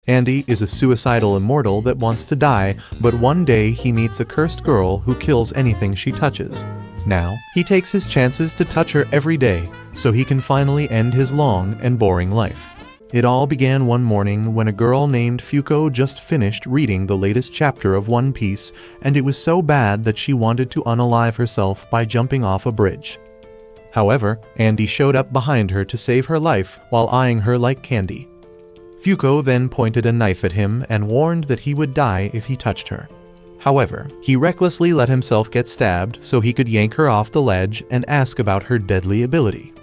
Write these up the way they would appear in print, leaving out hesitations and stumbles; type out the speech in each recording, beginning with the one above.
Andy is a suicidal immortal that wants to die, but one day he meets a cursed girl who kills anything she touches. Now, he takes his chances to touch her every day, so he can finally end his long and boring life. It all began one morning when a girl named Fuko just finished reading the latest chapter of One Piece, and it was so bad that she wanted to unalive herself by jumping off a bridge. However, Andy showed up behind her to save her life while eyeing her like candy. Fuko then pointed a knife at him and warned that he would die if he touched her. However, he recklessly let himself get stabbed so he could yank her off the ledge and ask about her deadly ability.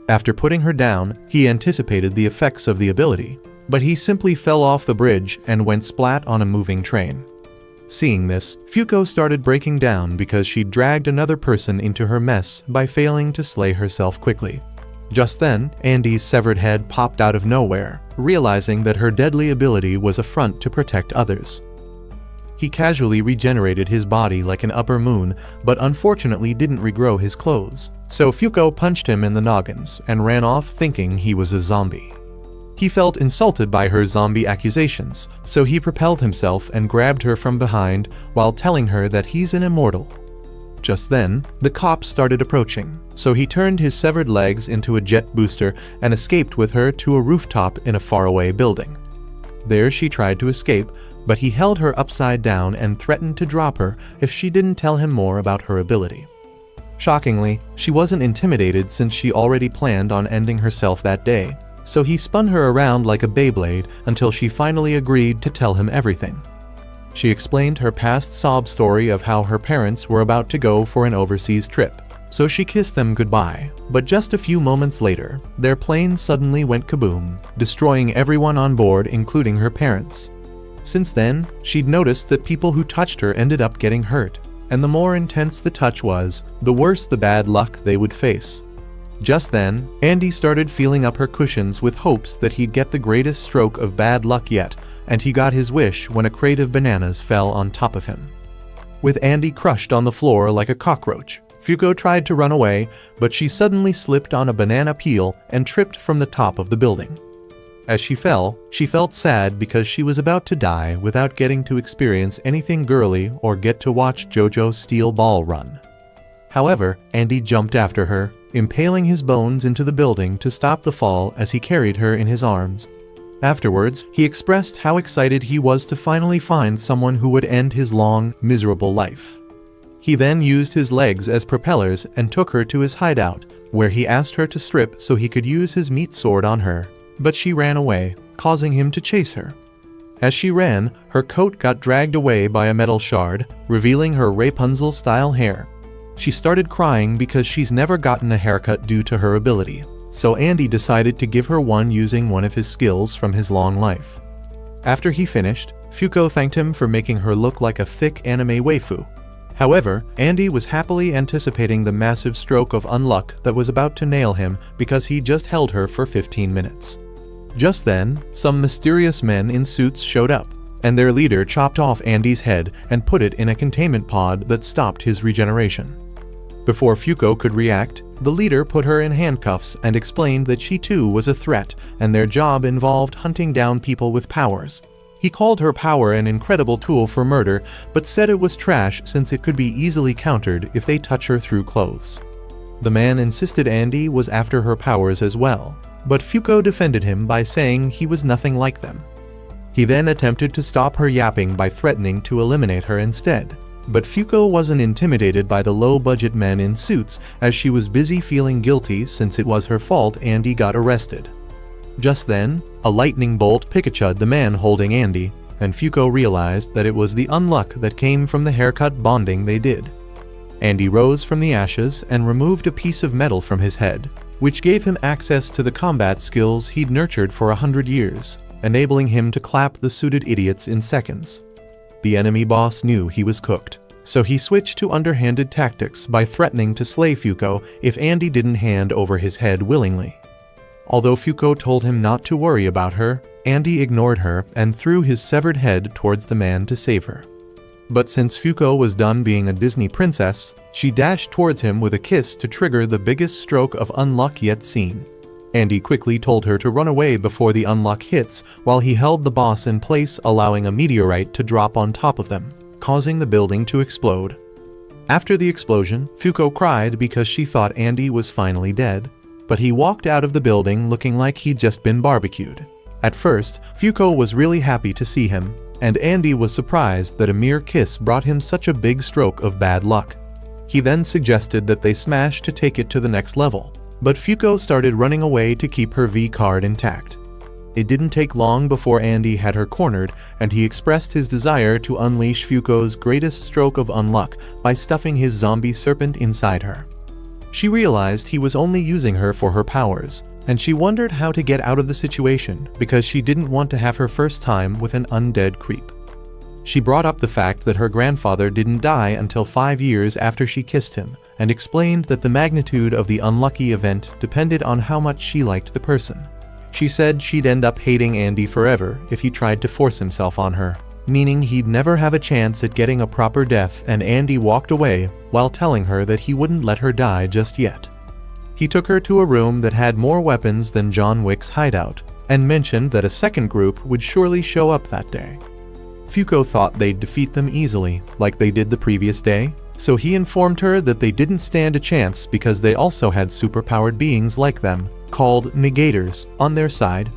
After putting her down, he anticipated the effects of the ability, but he simply fell off the bridge and went splat on a moving train. Seeing this, Fuko started breaking down because she'd dragged another person into her mess by failing to slay herself quickly. Just then, Andy's severed head popped out of nowhere, realizing that her deadly ability was a front to protect others. He casually regenerated his body like an upper moon, but unfortunately didn't regrow his clothes. So Fuko punched him in the noggins and ran off thinking he was a zombie. He felt insulted by her zombie accusations, so he propelled himself and grabbed her from behind while telling her that he's an immortal. Just then, the cops started approaching, so he turned his severed legs into a jet booster and escaped with her to a rooftop in a faraway building. There she tried to escape, but he held her upside down and threatened to drop her if she didn't tell him more about her ability. Shockingly, she wasn't intimidated since she already planned on ending herself that day, so he spun her around like a Beyblade until she finally agreed to tell him everything. She explained her past sob story of how her parents were about to go for an overseas trip, so she kissed them goodbye. But just a few moments later, their plane suddenly went kaboom, destroying everyone on board including her parents. Since then, she'd noticed that people who touched her ended up getting hurt, and the more intense the touch was, the worse the bad luck they would face. Just then, Andy started feeling up her cushions with hopes that he'd get the greatest stroke of bad luck yet, and he got his wish when a crate of bananas fell on top of him. With Andy crushed on the floor like a cockroach, Fuko tried to run away, but she suddenly slipped on a banana peel and tripped from the top of the building. As she fell, she felt sad because she was about to die without getting to experience anything girly or get to watch JoJo's steel ball run. However, Andy jumped after her, impaling his bones into the building to stop the fall as he carried her in his arms. Afterwards, he expressed how excited he was to finally find someone who would end his long, miserable life. He then used his legs as propellers and took her to his hideout, where he asked her to strip so he could use his meat sword on her. But she ran away, causing him to chase her. As she ran, her coat got dragged away by a metal shard, revealing her Rapunzel-style hair. She started crying because she's never gotten a haircut due to her ability, so Andy decided to give her one using one of his skills from his long life. After he finished, Fuko thanked him for making her look like a thick anime waifu. However, Andy was happily anticipating the massive stroke of unluck that was about to nail him because he just held her for 15 minutes. Just then, some mysterious men in suits showed up, and their leader chopped off Andy's head and put it in a containment pod that stopped his regeneration. Before Fuko could react, the leader put her in handcuffs and explained that she too was a threat and their job involved hunting down people with powers. He called her power an incredible tool for murder, but said it was trash since it could be easily countered if they touch her through clothes. The man insisted Andy was after her powers as well, but Fuko defended him by saying he was nothing like them. He then attempted to stop her yapping by threatening to eliminate her instead, but Fuko wasn't intimidated by the low-budget men in suits as she was busy feeling guilty since it was her fault Andy got arrested. Just then, a lightning bolt Pikachud the man holding Andy, and Fuko realized that it was the unluck that came from the haircut bonding they did. Andy rose from the ashes and removed a piece of metal from his head, which gave him access to the combat skills he'd nurtured for 100 years, enabling him to clap the suited idiots in seconds. The enemy boss knew he was cooked, so he switched to underhanded tactics by threatening to slay Fuko if Andy didn't hand over his head willingly. Although Fuko told him not to worry about her, Andy ignored her and threw his severed head towards the man to save her. But since Fuko was done being a Disney princess, she dashed towards him with a kiss to trigger the biggest stroke of unluck yet seen. Andy quickly told her to run away before the unlock hits while he held the boss in place, allowing a meteorite to drop on top of them, causing the building to explode. After the explosion, Fuko cried because she thought Andy was finally dead, but he walked out of the building looking like he'd just been barbecued. At first, Fuko was really happy to see him, and Andy was surprised that a mere kiss brought him such a big stroke of bad luck. He then suggested that they smash to take it to the next level, but Fuko started running away to keep her V card intact. It didn't take long before Andy had her cornered, and he expressed his desire to unleash Fuko's greatest stroke of unluck by stuffing his zombie serpent inside her. She realized he was only using her for her powers, and she wondered how to get out of the situation because she didn't want to have her first time with an undead creep. She brought up the fact that her grandfather didn't die until 5 years after she kissed him, and explained that the magnitude of the unlucky event depended on how much she liked the person. She said she'd end up hating Andy forever if he tried to force himself on her, meaning he'd never have a chance at getting a proper death, and Andy walked away while telling her that he wouldn't let her die just yet. He took her to a room that had more weapons than John Wick's hideout, and mentioned that a second group would surely show up that day. Fuko thought they'd defeat them easily, like they did the previous day, so he informed her that they didn't stand a chance because they also had superpowered beings like them, called negators, on their side.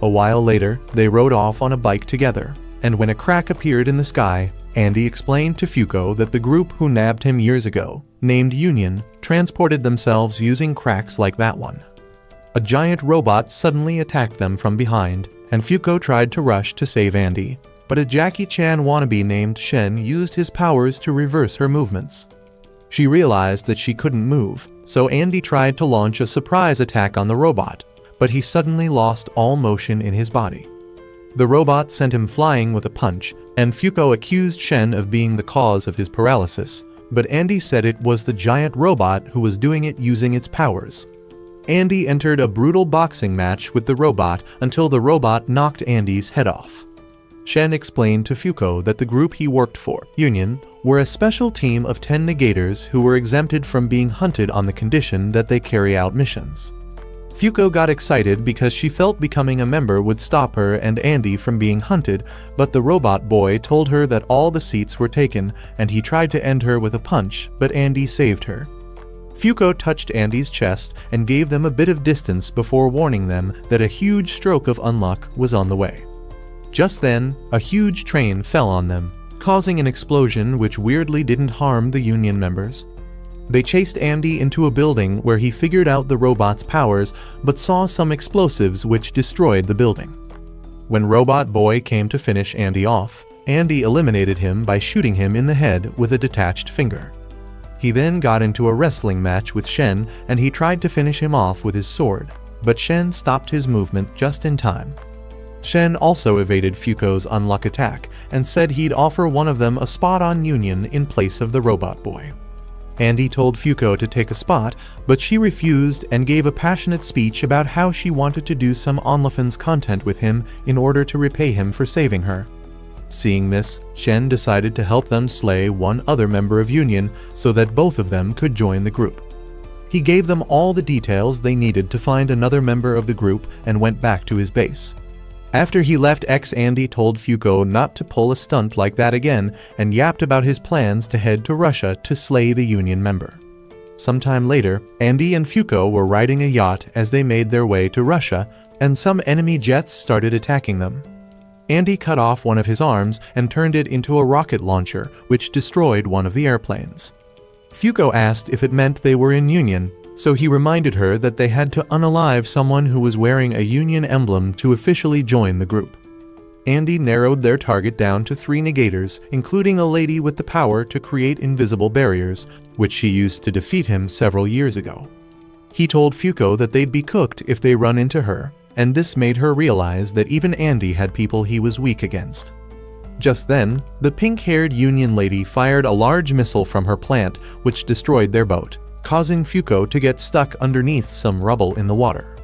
A while later, they rode off on a bike together, and when a crack appeared in the sky, Andy explained to Fuko that the group who nabbed him years ago, named Union, transported themselves using cracks like that one. A giant robot suddenly attacked them from behind, and Fuko tried to rush to save Andy, but a Jackie Chan wannabe named Shen used his powers to reverse her movements. She realized that she couldn't move, so Andy tried to launch a surprise attack on the robot, but he suddenly lost all motion in his body. The robot sent him flying with a punch, and Fuko accused Shen of being the cause of his paralysis, but Andy said it was the giant robot who was doing it using its powers. Andy entered a brutal boxing match with the robot until the robot knocked Andy's head off. Shen explained to Fuko that the group he worked for, Union, were a special team of 10 negators who were exempted from being hunted on the condition that they carry out missions. Fuko got excited because she felt becoming a member would stop her and Andy from being hunted, but the robot boy told her that all the seats were taken, and he tried to end her with a punch, but Andy saved her. Fuko touched Andy's chest and gave them a bit of distance before warning them that a huge stroke of unluck was on the way. Just then, a huge train fell on them, causing an explosion which weirdly didn't harm the Union members. They chased Andy into a building where he figured out the robot's powers but saw some explosives which destroyed the building. When Robot Boy came to finish Andy off, Andy eliminated him by shooting him in the head with a detached finger. He then got into a wrestling match with Shen and he tried to finish him off with his sword, but Shen stopped his movement just in time. Shen also evaded Fuko's unluck attack and said he'd offer one of them a spot on Union in place of the Robot Boy. Andy told Fuko to take a spot, but she refused and gave a passionate speech about how she wanted to do some OnlyFans content with him in order to repay him for saving her. Seeing this, Shen decided to help them slay one other member of Union so that both of them could join the group. He gave them all the details they needed to find another member of the group and went back to his base. After he left, Andy told Fuko not to pull a stunt like that again and yapped about his plans to head to Russia to slay the Union member. Sometime later, Andy and Fuko were riding a yacht as they made their way to Russia, and some enemy jets started attacking them. Andy cut off one of his arms and turned it into a rocket launcher, which destroyed one of the airplanes. Fuko asked if it meant they were in Union, so he reminded her that they had to unalive someone who was wearing a Union emblem to officially join the group. Andy narrowed their target down to 3 negators, including a lady with the power to create invisible barriers, which she used to defeat him several years ago. He told Fuko that they'd be cooked if they run into her, and this made her realize that even Andy had people he was weak against. Just then, the pink-haired Union lady fired a large missile from her plant, which destroyed their boat, causing Fuko to get stuck underneath some rubble in the water.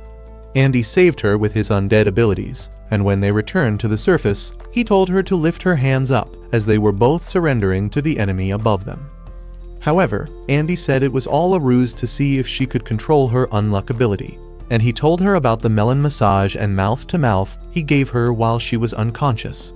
Andy saved her with his undead abilities, and when they returned to the surface, he told her to lift her hands up as they were both surrendering to the enemy above them. However, Andy said it was all a ruse to see if she could control her unluck ability. and he told her about the melon massage and mouth-to-mouth he gave her while she was unconscious.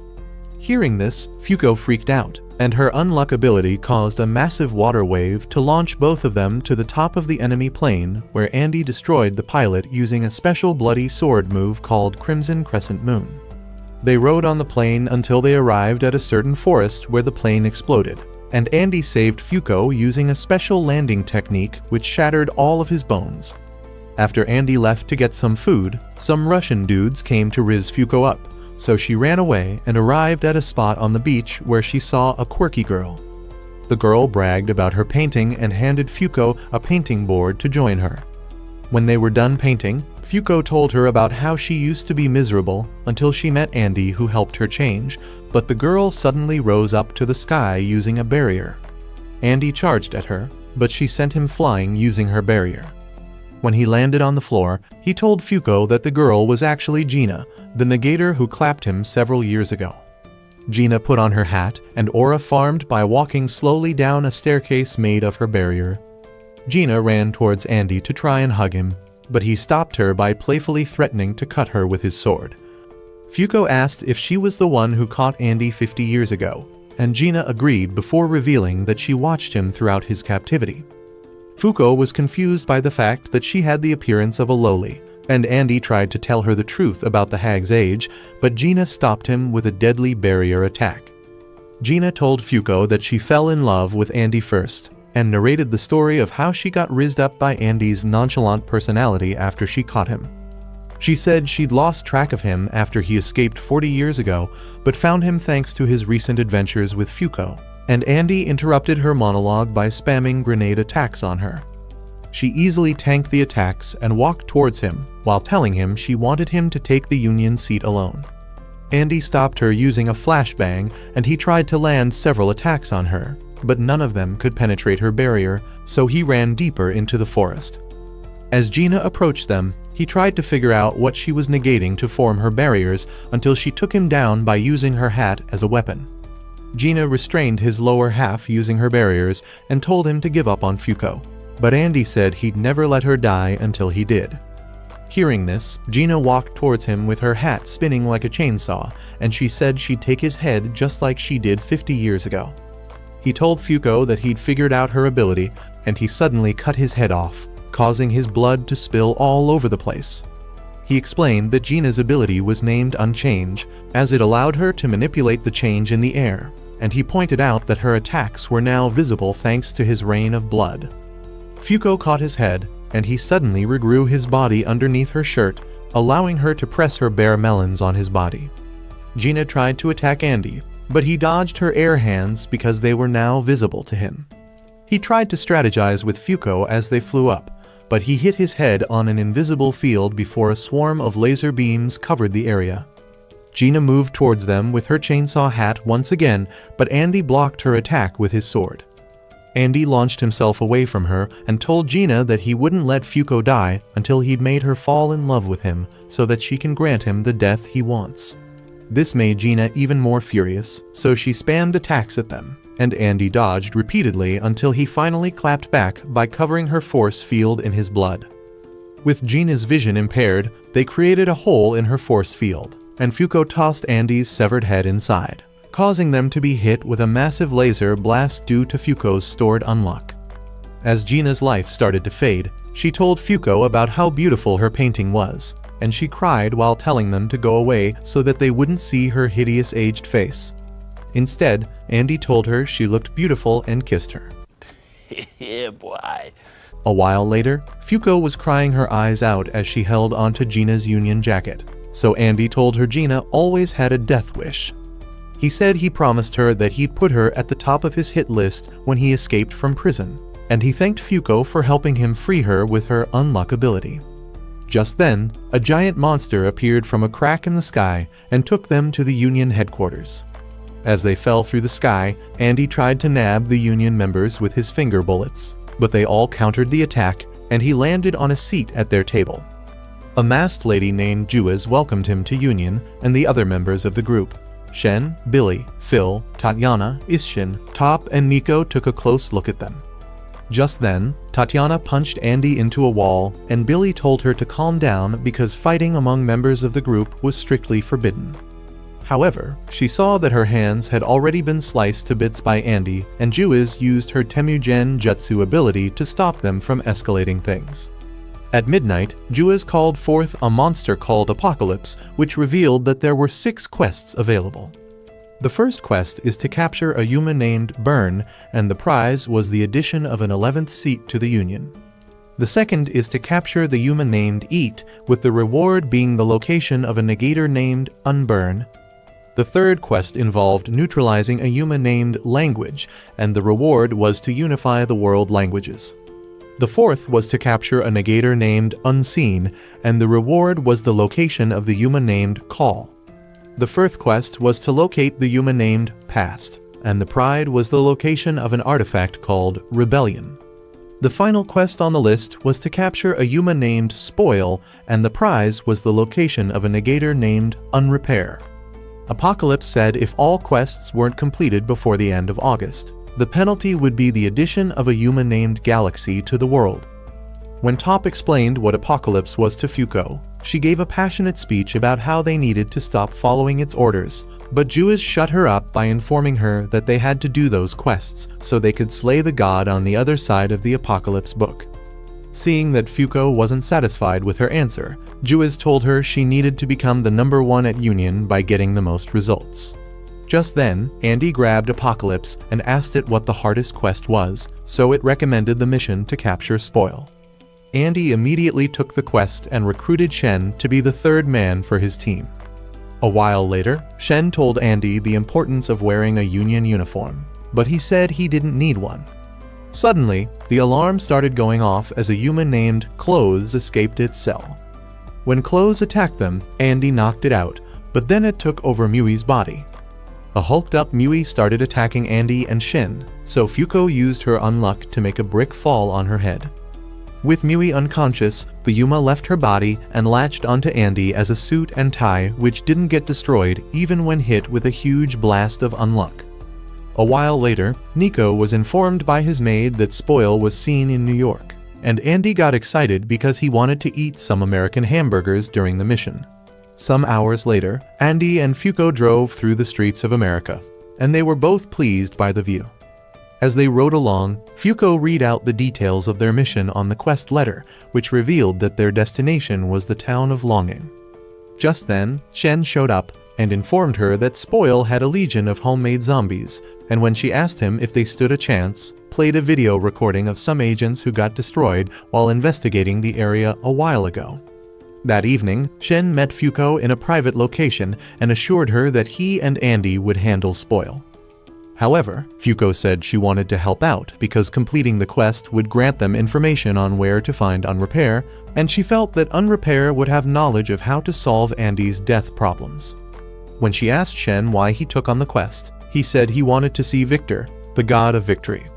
Hearing this, Fuko freaked out, and her unluck ability caused a massive water wave to launch both of them to the top of the enemy plane, where Andy destroyed the pilot using a special bloody sword move called Crimson Crescent Moon. They rode on the plane until they arrived at a certain forest where the plane exploded, and Andy saved Fuko using a special landing technique which shattered all of his bones. After Andy left to get some food, some Russian dudes came to riz Fuko up, so she ran away and arrived at a spot on the beach where she saw a quirky girl. The girl bragged about her painting and handed Fuko a painting board to join her. When they were done painting, Fuko told her about how she used to be miserable until she met Andy, who helped her change, but the girl suddenly rose up to the sky using a barrier. Andy charged at her, but she sent him flying using her barrier. When he landed on the floor, he told Fuko that the girl was actually Gina, the negator who clapped him several years ago. Gina put on her hat and aura farmed by walking slowly down a staircase made of her barrier. Gina ran towards Andy to try and hug him, but he stopped her by playfully threatening to cut her with his sword. Fuko asked if she was the one who caught Andy 50 years ago, and Gina agreed before revealing that she watched him throughout his captivity. Fuko was confused by the fact that she had the appearance of a lowly, and Andy tried to tell her the truth about the hag's age, but Gina stopped him with a deadly barrier attack. Gina told Fuko that she fell in love with Andy first, and narrated the story of how she got rizzed up by Andy's nonchalant personality after she caught him. She said she'd lost track of him after he escaped 40 years ago, but found him thanks to his recent adventures with Fuko, and Andy interrupted her monologue by spamming grenade attacks on her. She easily tanked the attacks and walked towards him, while telling him she wanted him to take the Union seat alone. Andy stopped her using a flashbang, and he tried to land several attacks on her, but none of them could penetrate her barrier, so he ran deeper into the forest. As Gina approached them, he tried to figure out what she was negating to form her barriers until she took him down by using her hat as a weapon. Gina restrained his lower half using her barriers and told him to give up on Fuko, but Andy said he'd never let her die until he did. Hearing this, Gina walked towards him with her hat spinning like a chainsaw, and she said she'd take his head just like she did 50 years ago. He told Fuko that he'd figured out her ability, and he suddenly cut his head off, causing his blood to spill all over the place. He explained that Gina's ability was named Unchange, as it allowed her to manipulate the change in the air, and he pointed out that her attacks were now visible thanks to his rain of blood. Fuko caught his head, and he suddenly regrew his body underneath her shirt, allowing her to press her bare melons on his body. Gina tried to attack Andy, but he dodged her air hands because they were now visible to him. He tried to strategize with Fuko as they flew up, but he hit his head on an invisible field before a swarm of laser beams covered the area. Gina moved towards them with her chainsaw hat once again, but Andy blocked her attack with his sword. Andy launched himself away from her and told Gina that he wouldn't let Fuko die until he'd made her fall in love with him so that she can grant him the death he wants. This made Gina even more furious, so she spammed attacks at them, and Andy dodged repeatedly until he finally clapped back by covering her force field in his blood. With Gina's vision impaired, they created a hole in her force field, and Fuko tossed Andy's severed head inside, causing them to be hit with a massive laser blast due to Fuko's stored unluck. As Gina's life started to fade, she told Fuko about how beautiful her painting was, and she cried while telling them to go away so that they wouldn't see her hideous aged face. Instead, Andy told her she looked beautiful and kissed her. Yeah, boy. A while later, Fuko was crying her eyes out as she held onto Gina's Union jacket, so Andy told her Gina always had a death wish. He said he promised her that he'd put her at the top of his hit list when he escaped from prison, and he thanked Fuko for helping him free her with her unluck ability. Just then, a giant monster appeared from a crack in the sky and took them to the Union headquarters. As they fell through the sky, Andy tried to nab the Union members with his finger bullets, but they all countered the attack, and he landed on a seat at their table. A masked lady named Juaz welcomed him to Union and the other members of the group. Shen, Billy, Phil, Tatiana, Ishin, Top, and Nico took a close look at them. Just then, Tatiana punched Andy into a wall, and Billy told her to calm down because fighting among members of the group was strictly forbidden. However, she saw that her hands had already been sliced to bits by Andy, and Juiz used her Temugen Jutsu ability to stop them from escalating things. At midnight, Juiz called forth a monster called Apocalypse, which revealed that there were 6 quests available. The first quest is to capture a Yuma named Burn, and the prize was the addition of an 11th seat to the Union. The second is to capture the Yuma named Eat, with the reward being the location of a negator named Unburn. The third quest involved neutralizing a Yuma named Language, and the reward was to unify the world languages. The fourth was to capture a negator named Unseen, and the reward was the location of the Yuma named Call. The fifth quest was to locate the Yuma named Past, and the prize was the location of an artifact called Rebellion. The final quest on the list was to capture a Yuma named Spoil, and the prize was the location of a negator named Unrepair. Apocalypse said if all quests weren't completed before the end of August, the penalty would be the addition of a Yuma named Galaxy to the world. When Top explained what Apocalypse was to Fuko, she gave a passionate speech about how they needed to stop following its orders, but Juiz shut her up by informing her that they had to do those quests so they could slay the god on the other side of the Apocalypse book. Seeing that Fuko wasn't satisfied with her answer, Juiz told her she needed to become the number 1 at Union by getting the most results. Just then, Andy grabbed Apocalypse and asked it what the hardest quest was, so it recommended the mission to capture Spoil. Andy immediately took the quest and recruited Shen to be the 3rd man for his team. A while later, Shen told Andy the importance of wearing a Union uniform, but he said he didn't need one. Suddenly, the alarm started going off as a Yuma named Clothes escaped its cell. When Clothes attacked them, Andy knocked it out, but then it took over Mui's body. A hulked-up Mui started attacking Andy and Shen, so Fuko used her unluck to make a brick fall on her head. With Mui unconscious, the Yuma left her body and latched onto Andy as a suit and tie which didn't get destroyed even when hit with a huge blast of unluck. A while later, Nico was informed by his maid that Spoil was seen in New York, and Andy got excited because he wanted to eat some American hamburgers during the mission. Some hours later, Andy and Fuko drove through the streets of America, and they were both pleased by the view. As they rode along, Fuko read out the details of their mission on the quest letter, which revealed that their destination was the town of Longing. Just then, Shen showed up and informed her that Spoil had a legion of homemade zombies, and when she asked him if they stood a chance, played a video recording of some agents who got destroyed while investigating the area a while ago. That evening, Shen met Fuko in a private location and assured her that he and Andy would handle Spoil. However, Fuko said she wanted to help out because completing the quest would grant them information on where to find Unrepair, and she felt that Unrepair would have knowledge of how to solve Andy's death problems. When she asked Shen why he took on the quest, he said he wanted to see Victor, the god of victory.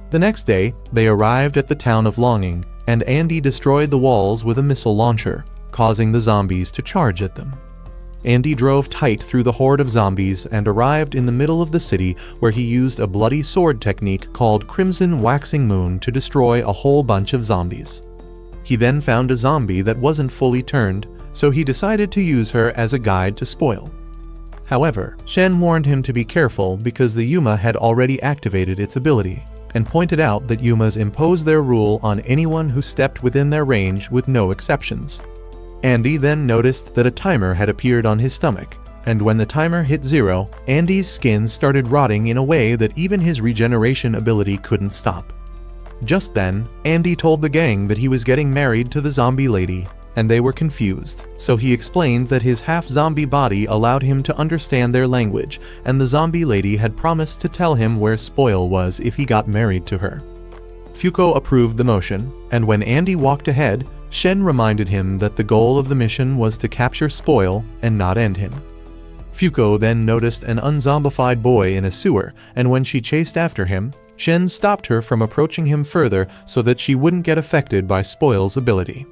The next day, they arrived at the town of Longing, and Andy destroyed the walls with a missile launcher, causing the zombies to charge at them. Andy drove tight through the horde of zombies and arrived in the middle of the city where he used a bloody sword technique called Crimson Waxing Moon to destroy a whole bunch of zombies. He then found a zombie that wasn't fully turned, so he decided to use her as a guide to Spoil. However, Shen warned him to be careful because the Yuma had already activated its ability, and pointed out that Yumas impose their rule on anyone who stepped within their range with no exceptions. Andy then noticed that a timer had appeared on his stomach, and when the timer hit 0, Andy's skin started rotting in a way that even his regeneration ability couldn't stop. Just then, Andy told the gang that he was getting married to the zombie lady, and they were confused, so he explained that his half-zombie body allowed him to understand their language, and the zombie lady had promised to tell him where Spoil was if he got married to her. Fuko approved the motion, and when Andy walked ahead, Shen reminded him that the goal of the mission was to capture Spoil and not end him. Fuko then noticed an unzombified boy in a sewer, and when she chased after him, Shen stopped her from approaching him further so that she wouldn't get affected by Spoil's ability.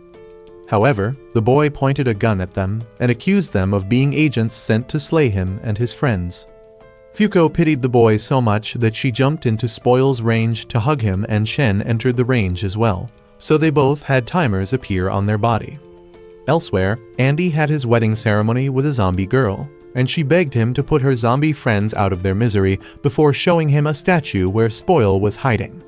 However, the boy pointed a gun at them and accused them of being agents sent to slay him and his friends. Fuko pitied the boy so much that she jumped into Spoil's range to hug him, and Shen entered the range as well, so they both had timers appear on their body. Elsewhere, Andy had his wedding ceremony with a zombie girl, and she begged him to put her zombie friends out of their misery before showing him a statue where Spoil was hiding.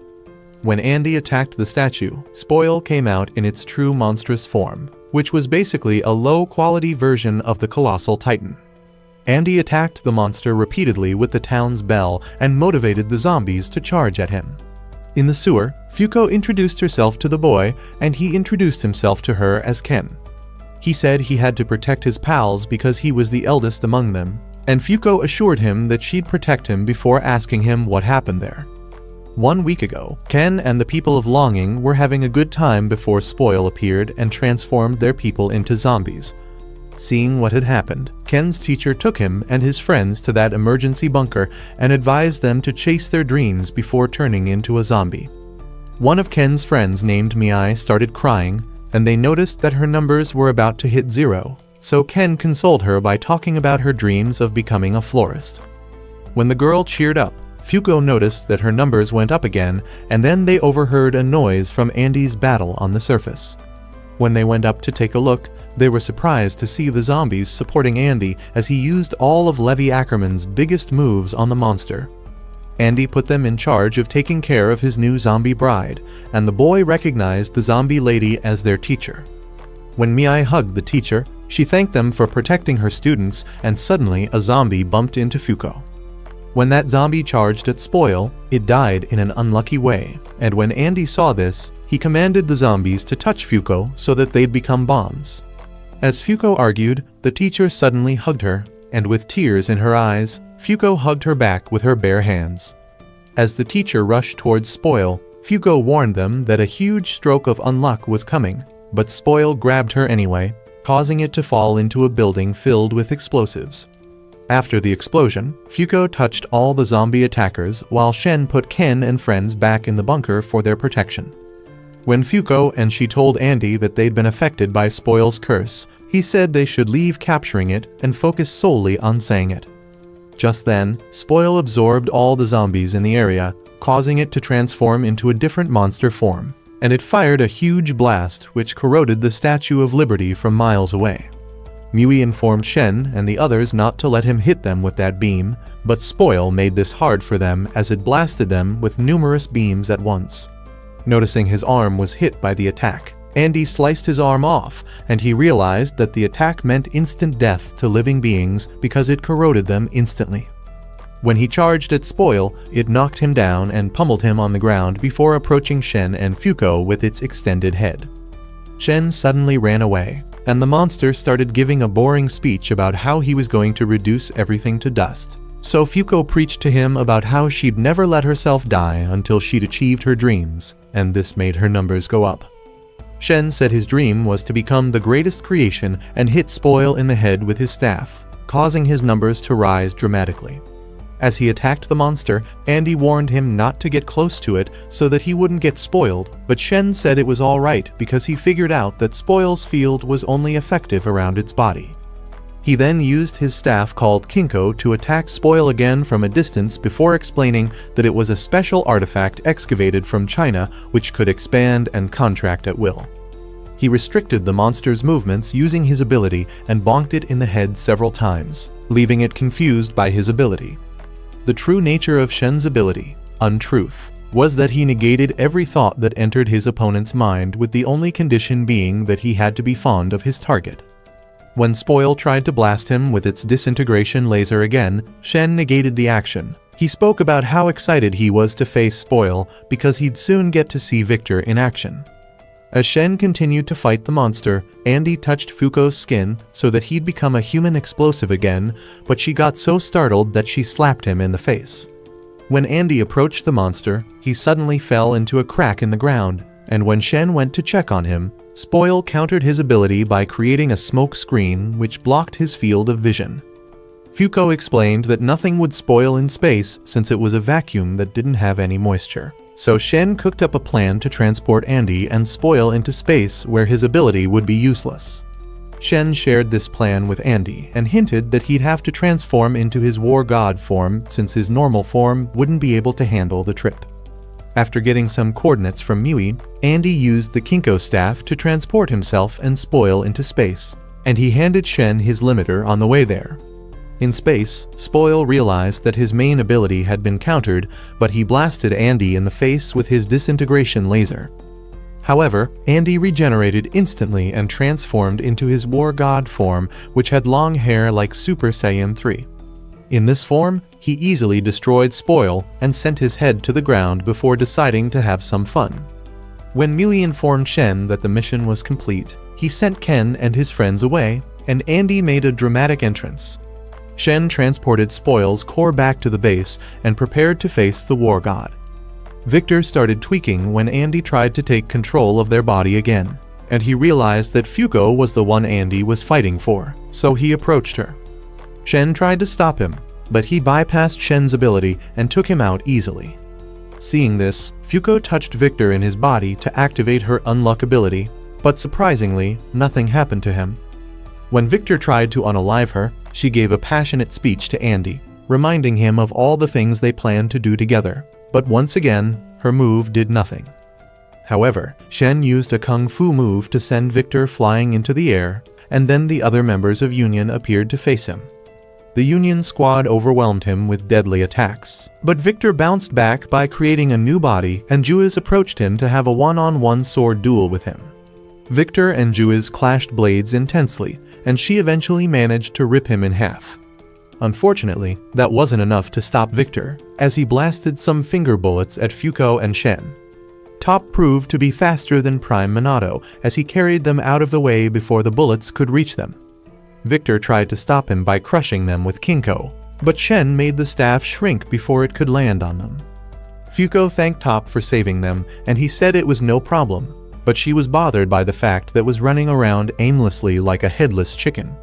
When Andy attacked the statue, Spoil came out in its true monstrous form, which was basically a low-quality version of the colossal titan. Andy attacked the monster repeatedly with the town's bell and motivated the zombies to charge at him. In the sewer, Fuko introduced herself to the boy, and he introduced himself to her as Ken. He said he had to protect his pals because he was the eldest among them, and Fuko assured him that she'd protect him before asking him what happened there. 1 week ago, Ken and the people of Longing were having a good time before Spoil appeared and transformed their people into zombies. Seeing what had happened, Ken's teacher took him and his friends to that emergency bunker and advised them to chase their dreams before turning into a zombie. One of Ken's friends named Miai started crying, and they noticed that her numbers were about to hit 0, so Ken consoled her by talking about her dreams of becoming a florist. When the girl cheered up, Fuko noticed that her numbers went up again, and then they overheard a noise from Andy's battle on the surface. When they went up to take a look, they were surprised to see the zombies supporting Andy as he used all of Levi Ackerman's biggest moves on the monster. Andy put them in charge of taking care of his new zombie bride, and the boy recognized the zombie lady as their teacher. When Miai hugged the teacher, she thanked them for protecting her students, and suddenly a zombie bumped into Fuko. When that zombie charged at Spoil, it died in an unlucky way, and when Andy saw this, he commanded the zombies to touch Fuko so that they'd become bombs. As Fuko argued, the teacher suddenly hugged her, and with tears in her eyes, Fuko hugged her back with her bare hands. As the teacher rushed towards Spoil, Fuko warned them that a huge stroke of unluck was coming, but Spoil grabbed her anyway, causing it to fall into a building filled with explosives. After the explosion, Fuko touched all the zombie attackers while Shen put Ken and friends back in the bunker for their protection. When Fuko and she told Andy that they'd been affected by Spoil's curse, he said they should leave capturing it and focus solely on saying it. Just then, Spoil absorbed all the zombies in the area, causing it to transform into a different monster form, and it fired a huge blast which corroded the Statue of Liberty from miles away. Mui informed Shen and the others not to let him hit them with that beam, but Spoil made this hard for them as it blasted them with numerous beams at once. Noticing his arm was hit by the attack, Andy sliced his arm off, and he realized that the attack meant instant death to living beings because it corroded them instantly. When he charged at Spoil, it knocked him down and pummeled him on the ground before approaching Shen and Fuko with its extended head. Shen suddenly ran away, and the monster started giving a boring speech about how he was going to reduce everything to dust. So Fuko preached to him about how she'd never let herself die until she'd achieved her dreams, and this made her numbers go up. Shen said his dream was to become the greatest creation and hit Spoil in the head with his staff, causing his numbers to rise dramatically. As he attacked the monster, Andy warned him not to get close to it so that he wouldn't get spoiled, but Shen said it was alright because he figured out that Spoil's field was only effective around its body. He then used his staff called Kinko to attack Spoil again from a distance before explaining that it was a special artifact excavated from China which could expand and contract at will. He restricted the monster's movements using his ability and bonked it in the head several times, leaving it confused by his ability. The true nature of Shen's ability, Untruth, was that he negated every thought that entered his opponent's mind, with the only condition being that he had to be fond of his target. When Spoil tried to blast him with its disintegration laser again, Shen negated the action. He spoke about how excited he was to face Spoil because he'd soon get to see Victor in action. As Shen continued to fight the monster, Andy touched Fuko's skin so that he'd become a human explosive again, but she got so startled that she slapped him in the face. When Andy approached the monster, he suddenly fell into a crack in the ground, and when Shen went to check on him, Spoil countered his ability by creating a smoke screen which blocked his field of vision. Fuko explained that nothing would spoil in space since it was a vacuum that didn't have any moisture. So Shen cooked up a plan to transport Andy and Spoil into space where his ability would be useless. Shen shared this plan with Andy and hinted that he'd have to transform into his war god form since his normal form wouldn't be able to handle the trip. After getting some coordinates from Mui, Andy used the Kinko staff to transport himself and Spoil into space, and he handed Shen his limiter on the way there. In space, Spoil realized that his main ability had been countered, but he blasted Andy in the face with his disintegration laser. However, Andy regenerated instantly and transformed into his war god form, which had long hair like Super Saiyan 3. In this form, he easily destroyed Spoil and sent his head to the ground before deciding to have some fun. When Mui informed Shen that the mission was complete, he sent Ken and his friends away, and Andy made a dramatic entrance. Shen transported Spoil's core back to the base and prepared to face the war god. Victor started tweaking when Andy tried to take control of their body again, and he realized that Fuko was the one Andy was fighting for, so he approached her. Shen tried to stop him, but he bypassed Shen's ability and took him out easily. Seeing this, Fuko touched Victor in his body to activate her unlock ability, but surprisingly, nothing happened to him. When Victor tried to unalive her, she gave a passionate speech to Andy, reminding him of all the things they planned to do together. But once again, her move did nothing. However, Shen used a kung fu move to send Victor flying into the air, and then the other members of Union appeared to face him. The Union squad overwhelmed him with deadly attacks, but Victor bounced back by creating a new body, and Juiz approached him to have a one-on-one sword duel with him. Victor and Juiz clashed blades intensely, and she eventually managed to rip him in half. Unfortunately, that wasn't enough to stop Victor, as he blasted some finger bullets at Fuko and Shen. Top proved to be faster than Prime Minato, as he carried them out of the way before the bullets could reach them. Victor tried to stop him by crushing them with Kinko, but Shen made the staff shrink before it could land on them. Fuko thanked Top for saving them, and he said it was no problem, but she was bothered by the fact that was running around aimlessly like a headless chicken.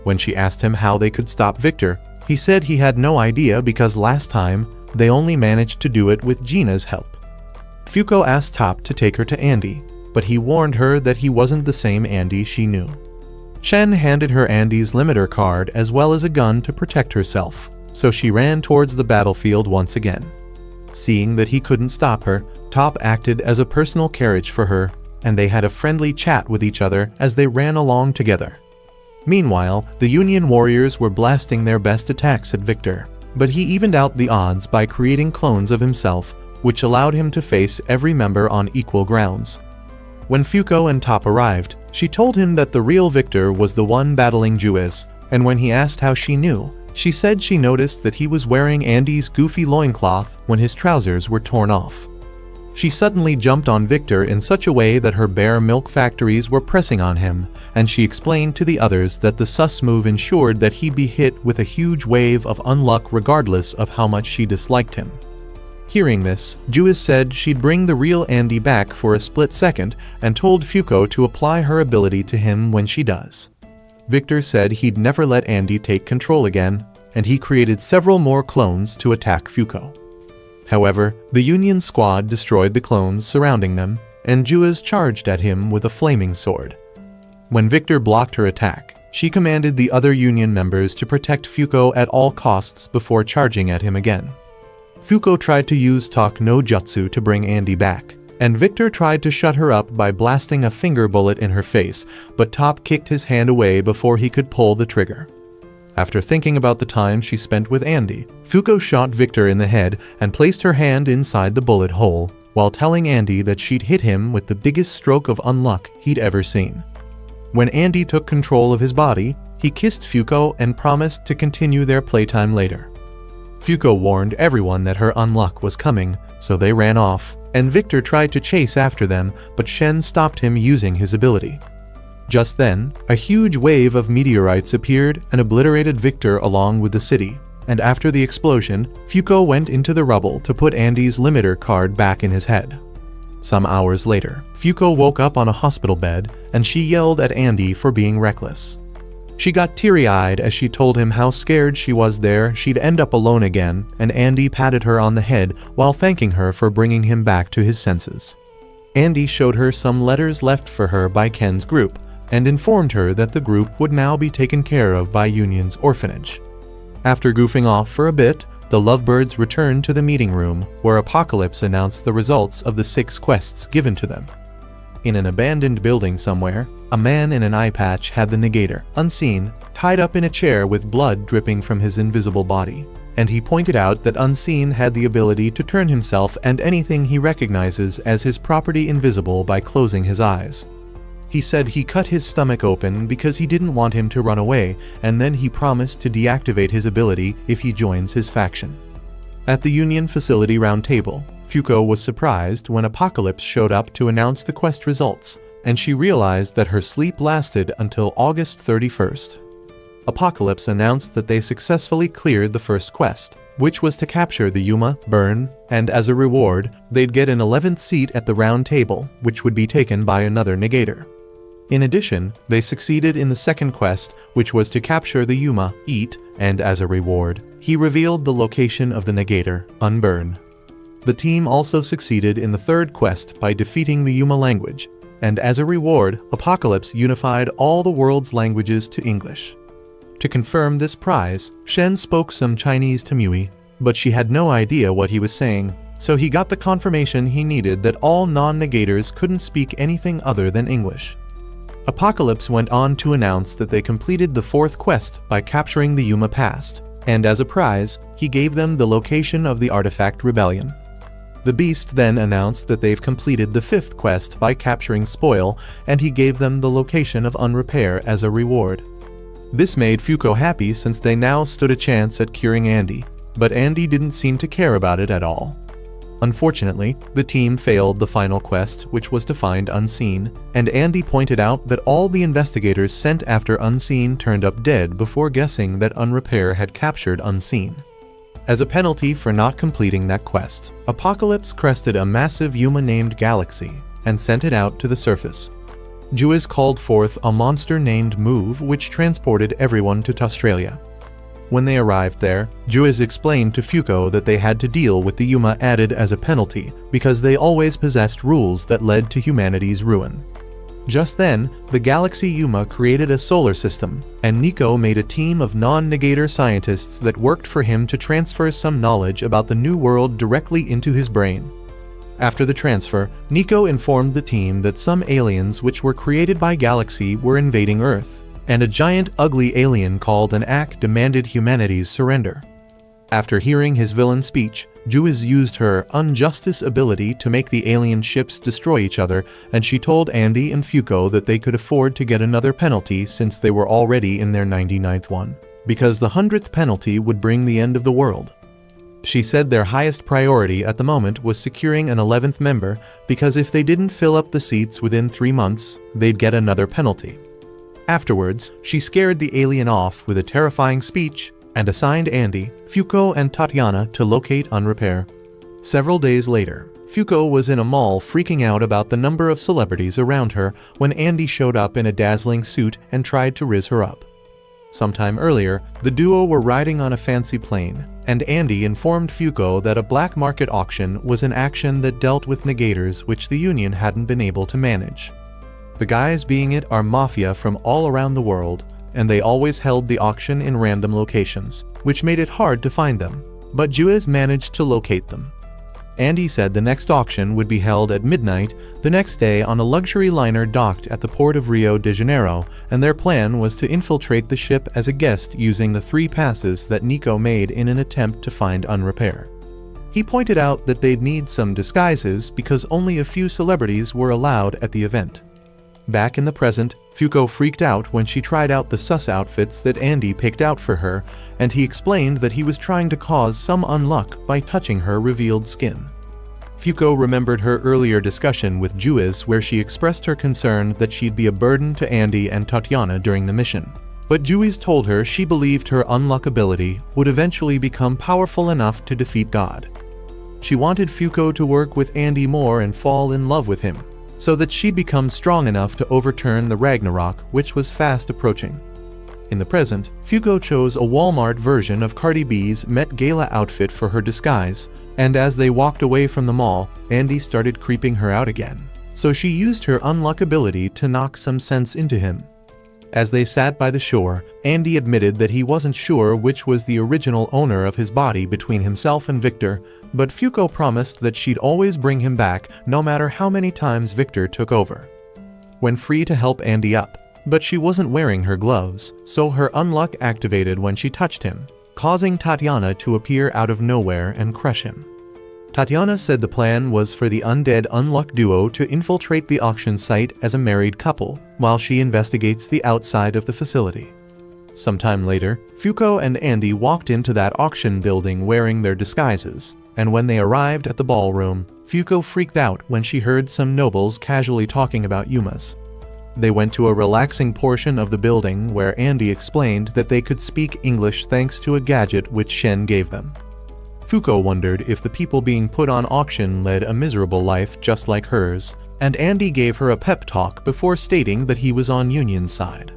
When she asked him how they could stop Victor, he said he had no idea because last time, they only managed to do it with Gina's help. Fuko asked Top to take her to Andy, but he warned her that he wasn't the same Andy she knew. Shen handed her Andy's limiter card as well as a gun to protect herself, so she ran towards the battlefield once again. Seeing that he couldn't stop her, Top acted as a personal carriage for her, and they had a friendly chat with each other as they ran along together. Meanwhile, the Union warriors were blasting their best attacks at Victor, but he evened out the odds by creating clones of himself, which allowed him to face every member on equal grounds. When Fuko and Top arrived, she told him that the real Victor was the one battling Juiz, and when he asked how she knew, she said she noticed that he was wearing Andy's goofy loincloth when his trousers were torn off. She suddenly jumped on Victor in such a way that her bare milk factories were pressing on him, and she explained to the others that the sus move ensured that he'd be hit with a huge wave of unluck regardless of how much she disliked him. Hearing this, Juiz said she'd bring the real Andy back for a split second and told Fuko to apply her ability to him when she does. Victor said he'd never let Andy take control again, and he created several more clones to attack Fuko. However, the Union squad destroyed the clones surrounding them, and Juiz charged at him with a flaming sword. When Victor blocked her attack, she commanded the other Union members to protect Fuko at all costs before charging at him again. Fuko tried to use Talk no Jutsu to bring Andy back, and Victor tried to shut her up by blasting a finger bullet in her face, but Top kicked his hand away before he could pull the trigger. After thinking about the time she spent with Andy, Fuko shot Victor in the head and placed her hand inside the bullet hole, while telling Andy that she'd hit him with the biggest stroke of unluck he'd ever seen. When Andy took control of his body, he kissed Fuko and promised to continue their playtime later. Fuko warned everyone that her unluck was coming, so they ran off, and Victor tried to chase after them, but Shen stopped him using his ability. Just then, a huge wave of meteorites appeared and obliterated Victor along with the city, and after the explosion, Fuko went into the rubble to put Andy's limiter card back in his head. Some hours later, Fuko woke up on a hospital bed, and she yelled at Andy for being reckless. She got teary-eyed as she told him how scared she was there she'd end up alone again, and Andy patted her on the head while thanking her for bringing him back to his senses. Andy showed her some letters left for her by Ken's group, and informed her that the group would now be taken care of by Union's orphanage. After goofing off for a bit, the lovebirds returned to the meeting room, where Apocalypse announced the results of the 6 quests given to them. In an abandoned building somewhere, a man in an eye patch had the negator, unseen, tied up in a chair with blood dripping from his invisible body, and he pointed out that Unseen had the ability to turn himself and anything he recognizes as his property invisible by closing his eyes. He said he cut his stomach open because he didn't want him to run away, and then he promised to deactivate his ability if he joins his faction. At the Union Facility Round Table, Fuko was surprised when Apocalypse showed up to announce the quest results, and she realized that her sleep lasted until August 31st. Apocalypse announced that they successfully cleared the first quest, which was to capture the Yuma, burn, and as a reward, they'd get an 11th seat at the round table, which would be taken by another negator. In addition, they succeeded in the second quest, which was to capture the Yuma, eat, and as a reward, he revealed the location of the negator, Unburn. The team also succeeded in the third quest by defeating the Yuma language, and as a reward, Apocalypse unified all the world's languages to English. To confirm this prize, Shen spoke some Chinese to Mui, but she had no idea what he was saying, so he got the confirmation he needed that all non-negators couldn't speak anything other than English. Apocalypse went on to announce that they completed the fourth quest by capturing the Yuma past, and as a prize, he gave them the location of the Artifact Rebellion. The Beast then announced that they've completed the fifth quest by capturing Spoil, and he gave them the location of Unrepair as a reward. This made Fuko happy since they now stood a chance at curing Andy, but Andy didn't seem to care about it at all. Unfortunately, the team failed the final quest, which was to find Unseen, and Andy pointed out that all the investigators sent after Unseen turned up dead before guessing that Unrepair had captured Unseen. As a penalty for not completing that quest, Apocalypse crested a massive Yuma-named galaxy and sent it out to the surface. Juiz called forth a monster named Move, which transported everyone to Australia. When they arrived there, Juiz explained to Fuko that they had to deal with the Yuma added as a penalty because they always possessed rules that led to humanity's ruin. Just then, the galaxy Yuma created a solar system, and Nico made a team of non-negator scientists that worked for him to transfer some knowledge about the new world directly into his brain. After the transfer, Nico informed the team that some aliens which were created by Galaxy were invading Earth, and a giant ugly alien called an Ak demanded humanity's surrender. After hearing his villain speech, Juiz used her Unjustice ability to make the alien ships destroy each other, and she told Andy and Fuko that they could afford to get another penalty since they were already in their 99th one, because the 100th penalty would bring the end of the world. She said their highest priority at the moment was securing an 11th member, because if they didn't fill up the seats within 3 months, they'd get another penalty. Afterwards, she scared the alien off with a terrifying speech and assigned Andy, Fuko, and Tatiana to locate Unrepair. Several days later, Fuko was in a mall freaking out about the number of celebrities around her when Andy showed up in a dazzling suit and tried to rizz her up. Sometime earlier, the duo were riding on a fancy plane, and Andy informed Fuko that a black market auction was an action that dealt with negators which the Union hadn't been able to manage. The guys being it are mafia from all around the world, and they always held the auction in random locations, which made it hard to find them, but Juiz managed to locate them. Andy said the next auction would be held at midnight the next day on a luxury liner docked at the port of Rio de Janeiro, and their plan was to infiltrate the ship as a guest using the 3 passes that Nico made in an attempt to find Unrepair. He pointed out that they'd need some disguises because only a few celebrities were allowed at the event. Back in the present, Fuko freaked out when she tried out the sus outfits that Andy picked out for her, and he explained that he was trying to cause some unluck by touching her revealed skin. Fuko remembered her earlier discussion with Juiz where she expressed her concern that she'd be a burden to Andy and Tatiana during the mission. But Juiz told her she believed her unluck ability would eventually become powerful enough to defeat God. She wanted Fuko to work with Andy more and fall in love with him, so that she'd become strong enough to overturn the Ragnarok, which was fast approaching. In the present, Fuko chose a Walmart version of Cardi B's Met Gala outfit for her disguise, and as they walked away from the mall, Andy started creeping her out again. so she used her unluck ability to knock some sense into him. As they sat by the shore, Andy admitted that he wasn't sure which was the original owner of his body between himself and Victor, but Fuko promised that she'd always bring him back no matter how many times Victor took over. When free to help Andy up, but she wasn't wearing her gloves, so her unluck activated when she touched him, causing Tatiana to appear out of nowhere and crush him. Tatiana said the plan was for the undead unluck duo to infiltrate the auction site as a married couple, while she investigates the outside of the facility. Sometime later, Fuko and Andy walked into that auction building wearing their disguises, and when they arrived at the ballroom, Fuko freaked out when she heard some nobles casually talking about Yumas. They went to a relaxing portion of the building where Andy explained that they could speak English thanks to a gadget which Shen gave them. Fuko wondered if the people being put on auction led a miserable life just like hers, and Andy gave her a pep talk before stating that he was on Union's side.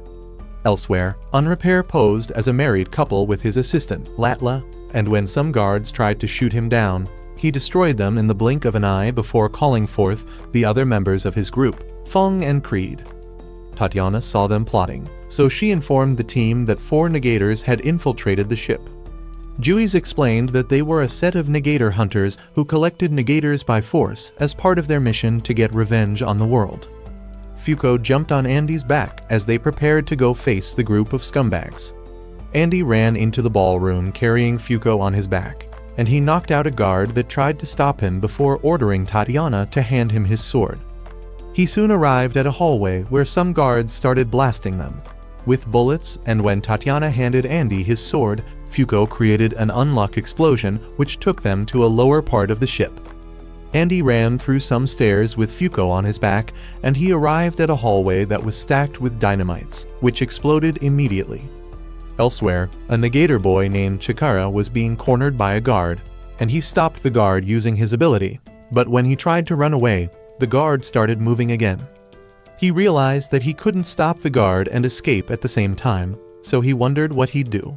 Elsewhere, Unrepair posed as a married couple with his assistant, Latla, and when some guards tried to shoot him down, he destroyed them in the blink of an eye before calling forth the other members of his group, Feng and Creed. Tatiana saw them plotting, so she informed the team that 4 negators had infiltrated the ship. Jewies explained that they were a set of negator hunters who collected negators by force as part of their mission to get revenge on the world. Fuko jumped on Andy's back as they prepared to go face the group of scumbags. Andy ran into the ballroom carrying Fuko on his back, and he knocked out a guard that tried to stop him before ordering Tatiana to hand him his sword. He soon arrived at a hallway where some guards started blasting them with bullets, and when Tatiana handed Andy his sword, Fuko created an unlock explosion which took them to a lower part of the ship. Andy ran through some stairs with Fuko on his back, and he arrived at a hallway that was stacked with dynamites, which exploded immediately. Elsewhere, a negator boy named Chikara was being cornered by a guard, and he stopped the guard using his ability, but when he tried to run away, the guard started moving again. He realized that he couldn't stop the guard and escape at the same time, so he wondered what he'd do.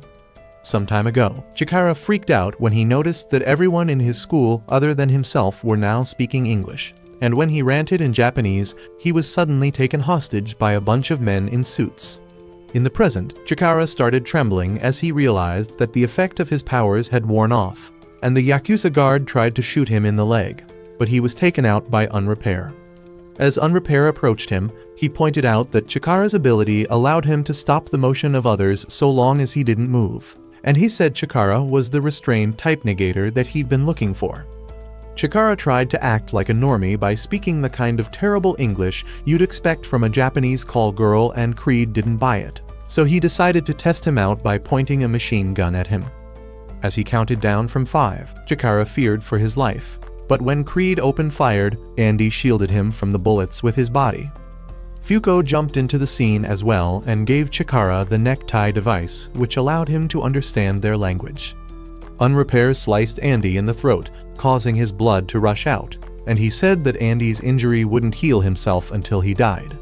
Some time ago, Chikara freaked out when he noticed that everyone in his school other than himself were now speaking English, and when he ranted in Japanese, he was suddenly taken hostage by a bunch of men in suits. In the present, Chikara started trembling as he realized that the effect of his powers had worn off, and the Yakuza guard tried to shoot him in the leg, but he was taken out by Unrepair. As Unrepair approached him, he pointed out that Chikara's ability allowed him to stop the motion of others so long as he didn't move, and he said Chikara was the restrained type negator that he'd been looking for. Chikara tried to act like a normie by speaking the kind of terrible English you'd expect from a Japanese call girl, and Creed didn't buy it, so he decided to test him out by pointing a machine gun at him. As he counted down from 5, Chikara feared for his life. But when Creed opened fired, Andy shielded him from the bullets with his body. Fuko jumped into the scene as well and gave Chikara the necktie device, which allowed him to understand their language. Unrepair sliced Andy in the throat, causing his blood to rush out, and he said that Andy's injury wouldn't heal himself until he died.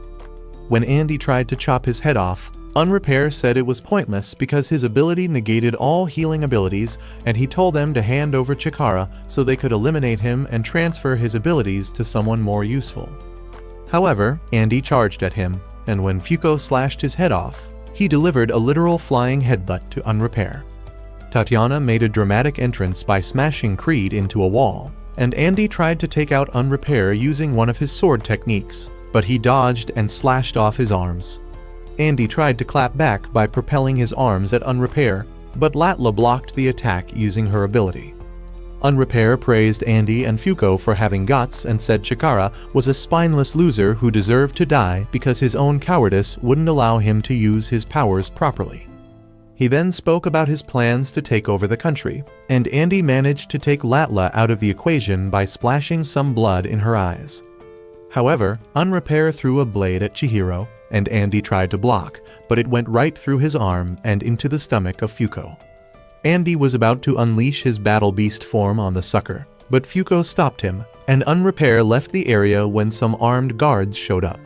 When Andy tried to chop his head off, Unrepair said it was pointless because his ability negated all healing abilities, and he told them to hand over Chikara so they could eliminate him and transfer his abilities to someone more useful. However, Andy charged at him, and when Fuko slashed his head off, he delivered a literal flying headbutt to Unrepair. Tatiana made a dramatic entrance by smashing Creed into a wall, and Andy tried to take out Unrepair using one of his sword techniques, but he dodged and slashed off his arms. Andy tried to clap back by propelling his arms at Unrepair, but Latla blocked the attack using her ability. Unrepair praised Andy and Fuko for having guts and said Chikara was a spineless loser who deserved to die because his own cowardice wouldn't allow him to use his powers properly. He then spoke about his plans to take over the country, and Andy managed to take Latla out of the equation by splashing some blood in her eyes. However, Unrepair threw a blade at Chihiro, and Andy tried to block, but it went right through his arm and into the stomach of Fuko. Andy was about to unleash his battle beast form on the sucker, but Fuko stopped him, and Unrepair left the area when some armed guards showed up.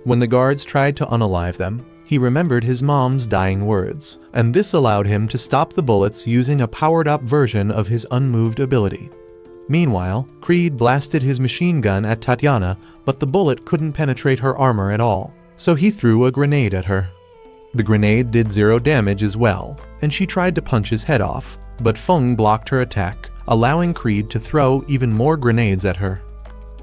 When the guards tried to unalive them, he remembered his mom's dying words, and this allowed him to stop the bullets using a powered-up version of his unmoved ability. Meanwhile, Creed blasted his machine gun at Tatiana, but the bullet couldn't penetrate her armor at all, so he threw a grenade at her. The grenade did 0 damage as well, and she tried to punch his head off, but Feng blocked her attack, allowing Creed to throw even more grenades at her.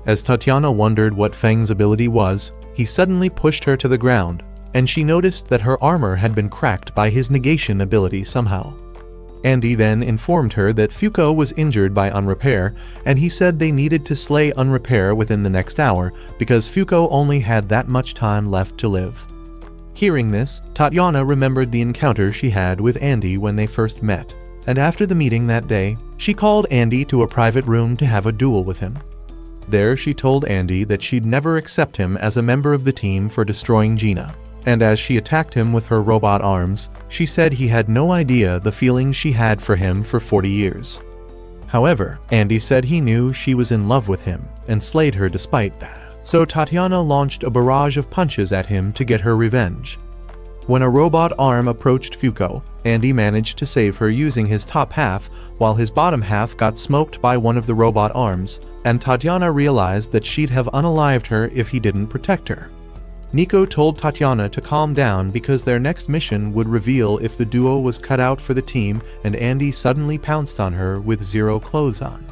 As Tatiana wondered what Feng's ability was, he suddenly pushed her to the ground, and she noticed that her armor had been cracked by his negation ability somehow. Andy then informed her that Fuko was injured by Unrepair, and he said they needed to slay Unrepair within the next hour because Fuko only had that much time left to live. Hearing this, Tatiana remembered the encounter she had with Andy when they first met, and after the meeting that day, she called Andy to a private room to have a duel with him. There she told Andy that she'd never accept him as a member of the team for destroying Gina. And as she attacked him with her robot arms, she said he had no idea the feelings she had for him for 40 years. However, Andy said he knew she was in love with him and slayed her despite that. So Tatiana launched a barrage of punches at him to get her revenge. When a robot arm approached Fuko, Andy managed to save her using his top half, while his bottom half got smoked by one of the robot arms, and Tatiana realized that she'd have unalived her if he didn't protect her. Nico told Tatiana to calm down because their next mission would reveal if the duo was cut out for the team, and Andy suddenly pounced on her with 0 clothes on.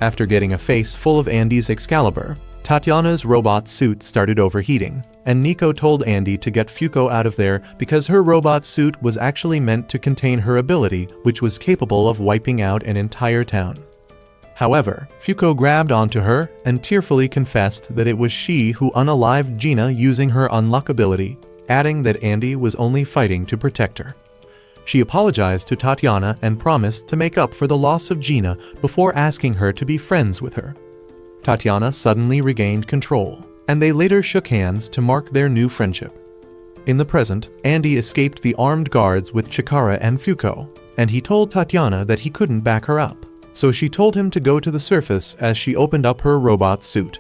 After getting a face full of Andy's Excalibur, Tatiana's robot suit started overheating, and Nico told Andy to get Fuko out of there because her robot suit was actually meant to contain her ability, which was capable of wiping out an entire town. However, Fuko grabbed onto her and tearfully confessed that it was she who unalived Gina using her unlock ability, adding that Andy was only fighting to protect her. She apologized to Tatiana and promised to make up for the loss of Gina before asking her to be friends with her. Tatiana suddenly regained control, and they later shook hands to mark their new friendship. In the present, Andy escaped the armed guards with Chikara and Fuko, and he told Tatiana that he couldn't back her up. So she told him to go to the surface as she opened up her robot suit.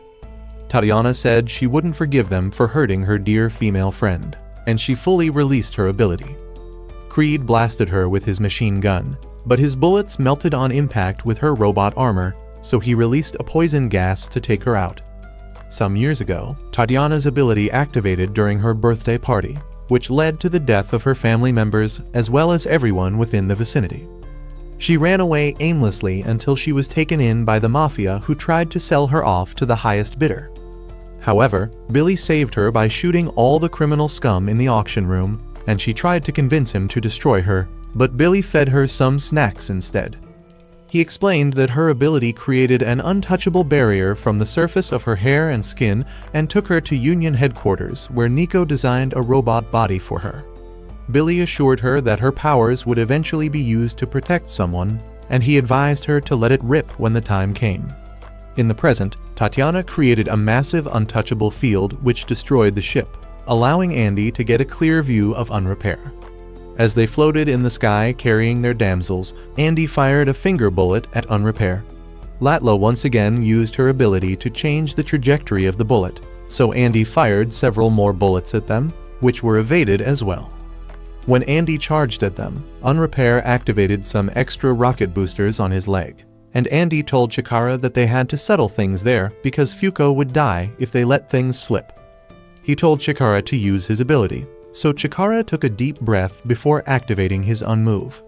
Tatiana said she wouldn't forgive them for hurting her dear female friend, and she fully released her ability. Creed blasted her with his machine gun, but his bullets melted on impact with her robot armor, so he released a poison gas to take her out. Some years ago, Tatiana's ability activated during her birthday party, which led to the death of her family members as well as everyone within the vicinity. She ran away aimlessly until she was taken in by the mafia who tried to sell her off to the highest bidder. However, Billy saved her by shooting all the criminal scum in the auction room, and she tried to convince him to destroy her, but Billy fed her some snacks instead. He explained that her ability created an untouchable barrier from the surface of her hair and skin and took her to Union headquarters where Nico designed a robot body for her. Billy assured her that her powers would eventually be used to protect someone, and he advised her to let it rip when the time came. In the present, Tatiana created a massive untouchable field which destroyed the ship, allowing Andy to get a clear view of Unrepair. As they floated in the sky carrying their damsels, Andy fired a finger bullet at Unrepair. Latla once again used her ability to change the trajectory of the bullet, so Andy fired several more bullets at them, which were evaded as well. When Andy charged at them, Unrepair activated some extra rocket boosters on his leg, and Andy told Chikara that they had to settle things there because Fuko would die if they let things slip. He told Chikara to use his ability, so Chikara took a deep breath before activating his unmove.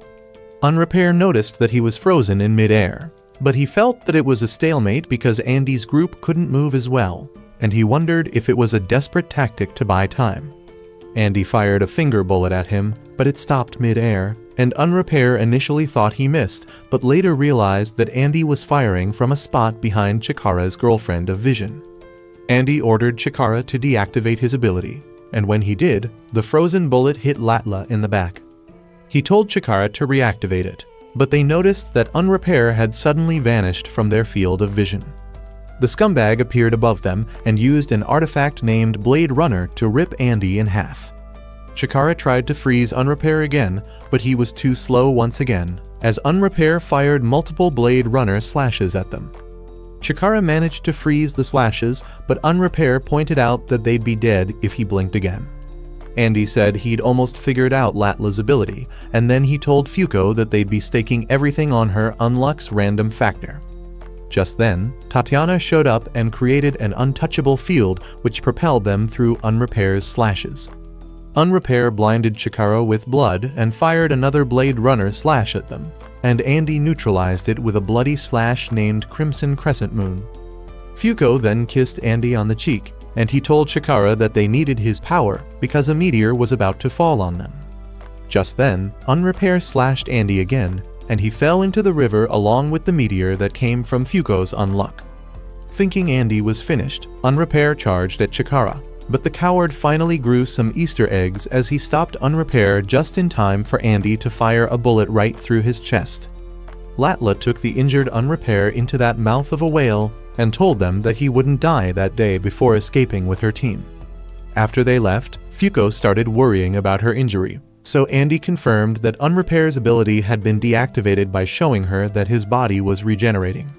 Unrepair noticed that he was frozen in mid-air, but he felt that it was a stalemate because Andy's group couldn't move as well, and he wondered if it was a desperate tactic to buy time. Andy fired a finger bullet at him, but it stopped mid-air, and Unrepair initially thought he missed, but later realized that Andy was firing from a spot behind Chikara's girlfriend of Vision. Andy ordered Chikara to deactivate his ability, and when he did, the frozen bullet hit Latla in the back. He told Chikara to reactivate it, but they noticed that Unrepair had suddenly vanished from their field of vision. The scumbag appeared above them and used an artifact named Blade Runner to rip Andy in half. Chikara tried to freeze Unrepair again, but he was too slow once again, as Unrepair fired multiple Blade Runner slashes at them. Chikara managed to freeze the slashes, but Unrepair pointed out that they'd be dead if he blinked again. Andy said he'd almost figured out Latla's ability, and then he told Fuko that they'd be staking everything on her Unluck's random factor. Just then, Tatiana showed up and created an untouchable field which propelled them through Unrepair's slashes. Unrepair blinded Chikara with blood and fired another Blade Runner slash at them, and Andy neutralized it with a bloody slash named Crimson Crescent Moon. Fuko then kissed Andy on the cheek, and he told Chikara that they needed his power because a meteor was about to fall on them. Just then, Unrepair slashed Andy again, and he fell into the river along with the meteor that came from Fuko's unluck. Thinking Andy was finished, Unrepair charged at Chikara, but the coward finally grew some Easter eggs as he stopped Unrepair just in time for Andy to fire a bullet right through his chest. Latla took the injured Unrepair into that mouth of a whale and told them that he wouldn't die that day before escaping with her team. After they left, Fuko started worrying about her injury, so Andy confirmed that Unrepair's ability had been deactivated by showing her that his body was regenerating.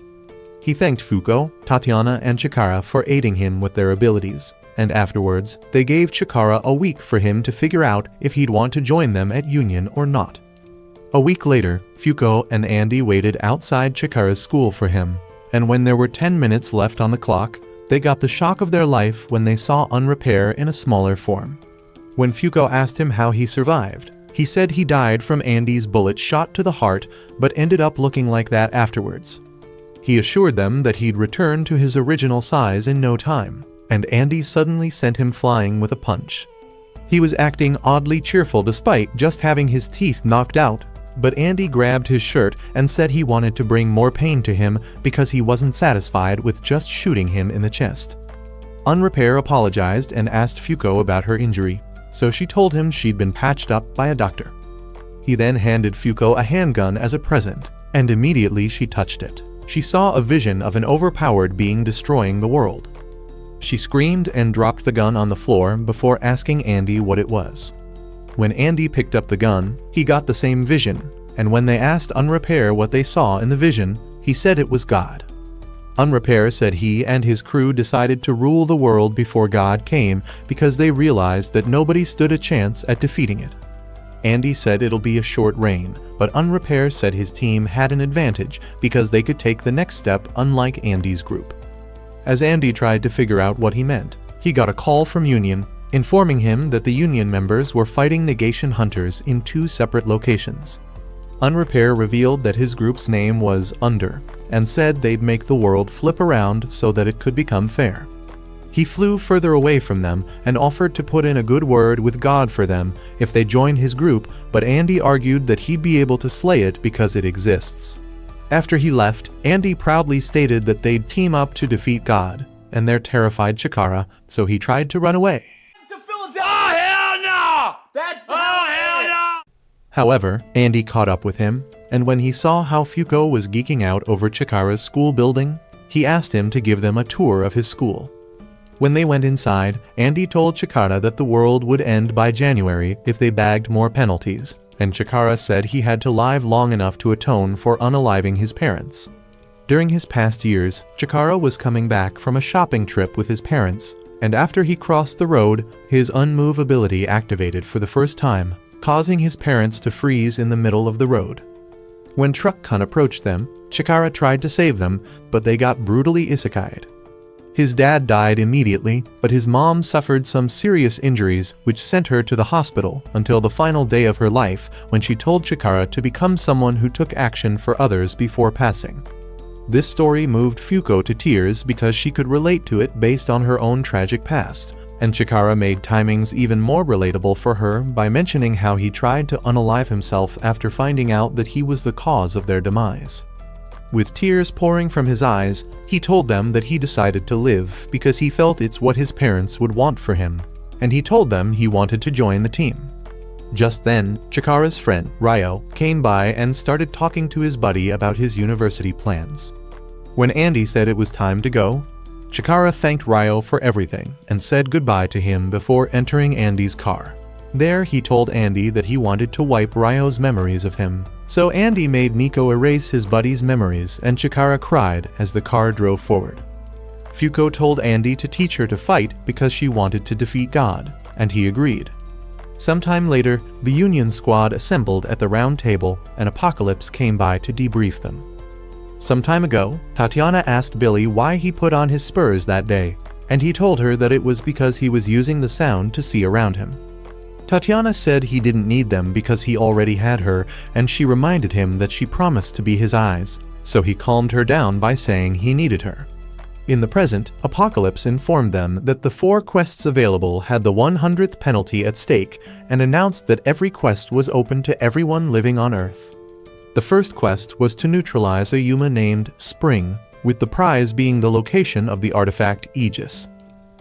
He thanked Fuko, Tatiana, and Chikara for aiding him with their abilities, and afterwards, they gave Chikara a week for him to figure out if he'd want to join them at Union or not. A week later, Fuko and Andy waited outside Chikara's school for him, and when there were 10 minutes left on the clock, they got the shock of their life when they saw Unrepair in a smaller form. When Fuko asked him how he survived, he said he died from Andy's bullet shot to the heart but ended up looking like that afterwards. He assured them that he'd return to his original size in no time, and Andy suddenly sent him flying with a punch. He was acting oddly cheerful despite just having his teeth knocked out, but Andy grabbed his shirt and said he wanted to bring more pain to him because he wasn't satisfied with just shooting him in the chest. Unrepair apologized and asked Fuko about her injury, so she told him she'd been patched up by a doctor. He then handed Fuko a handgun as a present, and immediately she touched it. She saw a vision of an overpowered being destroying the world. She screamed and dropped the gun on the floor before asking Andy what it was. When Andy picked up the gun, he got the same vision, and when they asked Unrepair what they saw in the vision, he said it was God. Unrepair said he and his crew decided to rule the world before God came because they realized that nobody stood a chance at defeating it. Andy said it'll be a short reign, but Unrepair said his team had an advantage because they could take the next step unlike Andy's group. As Andy tried to figure out what he meant, he got a call from Union, informing him that the Union members were fighting negation hunters in 2 separate locations. Unrepair revealed that his group's name was Under, and said they'd make the world flip around so that it could become fair. He flew further away from them and offered to put in a good word with God for them if they joined his group, but Andy argued that he'd be able to slay it because it exists. After he left, Andy proudly stated that they'd team up to defeat God, and they're terrified Chikara, so he tried to run away. Oh, hell no! Oh, hell no! However, Andy caught up with him, and when he saw how Fuko was geeking out over Chikara's school building, he asked him to give them a tour of his school. When they went inside, Andy told Chikara that the world would end by January if they bagged more penalties, and Chikara said he had to live long enough to atone for unaliving his parents. During his past years, Chikara was coming back from a shopping trip with his parents, and after he crossed the road, his unmove ability activated for the first time, causing his parents to freeze in the middle of the road. When Truck-kun approached them, Chikara tried to save them, but they got brutally isekai'd. His dad died immediately, but his mom suffered some serious injuries which sent her to the hospital until the final day of her life when she told Chikara to become someone who took action for others before passing. This story moved Fuko to tears because she could relate to it based on her own tragic past, and Chikara made timings even more relatable for her by mentioning how he tried to unalive himself after finding out that he was the cause of their demise. With tears pouring from his eyes, he told them that he decided to live because he felt it's what his parents would want for him, and he told them he wanted to join the team. Just then, Chikara's friend, Ryo, came by and started talking to his buddy about his university plans. When Andy said it was time to go, Chikara thanked Ryo for everything and said goodbye to him before entering Andy's car. There, he told Andy that he wanted to wipe Ryo's memories of him. So Andy made Nico erase his buddy's memories, and Chikara cried as the car drove forward. Fuko told Andy to teach her to fight because she wanted to defeat God, and he agreed. Sometime later, the Union squad assembled at the round table, and Apocalypse came by to debrief them. Some time ago, Tatiana asked Billy why he put on his spurs that day, and he told her that it was because he was using the sound to see around him. Tatiana said he didn't need them because he already had her, and she reminded him that she promised to be his eyes, so he calmed her down by saying he needed her. In the present, Apocalypse informed them that the 4 quests available had the 100th penalty at stake and announced that every quest was open to everyone living on Earth. The first quest was to neutralize a Yuma named Spring, with the prize being the location of the artifact Aegis.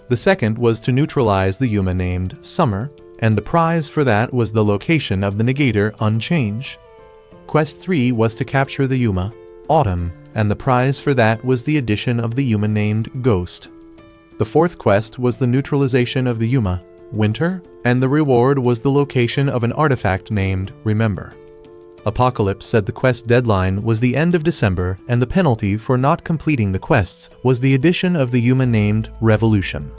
The second was to neutralize the Yuma named Summer, and the prize for that was the location of the negator Unchange. Quest 3 was to capture the Yuma Autumn, and the prize for that was the addition of the Yuma named Ghost. The fourth quest was the neutralization of the Yuma Winter, and the reward was the location of an artifact named Remember. Apocalypse said the quest deadline was the end of December, and the penalty for not completing the quests was the addition of the Yuma named Revolution.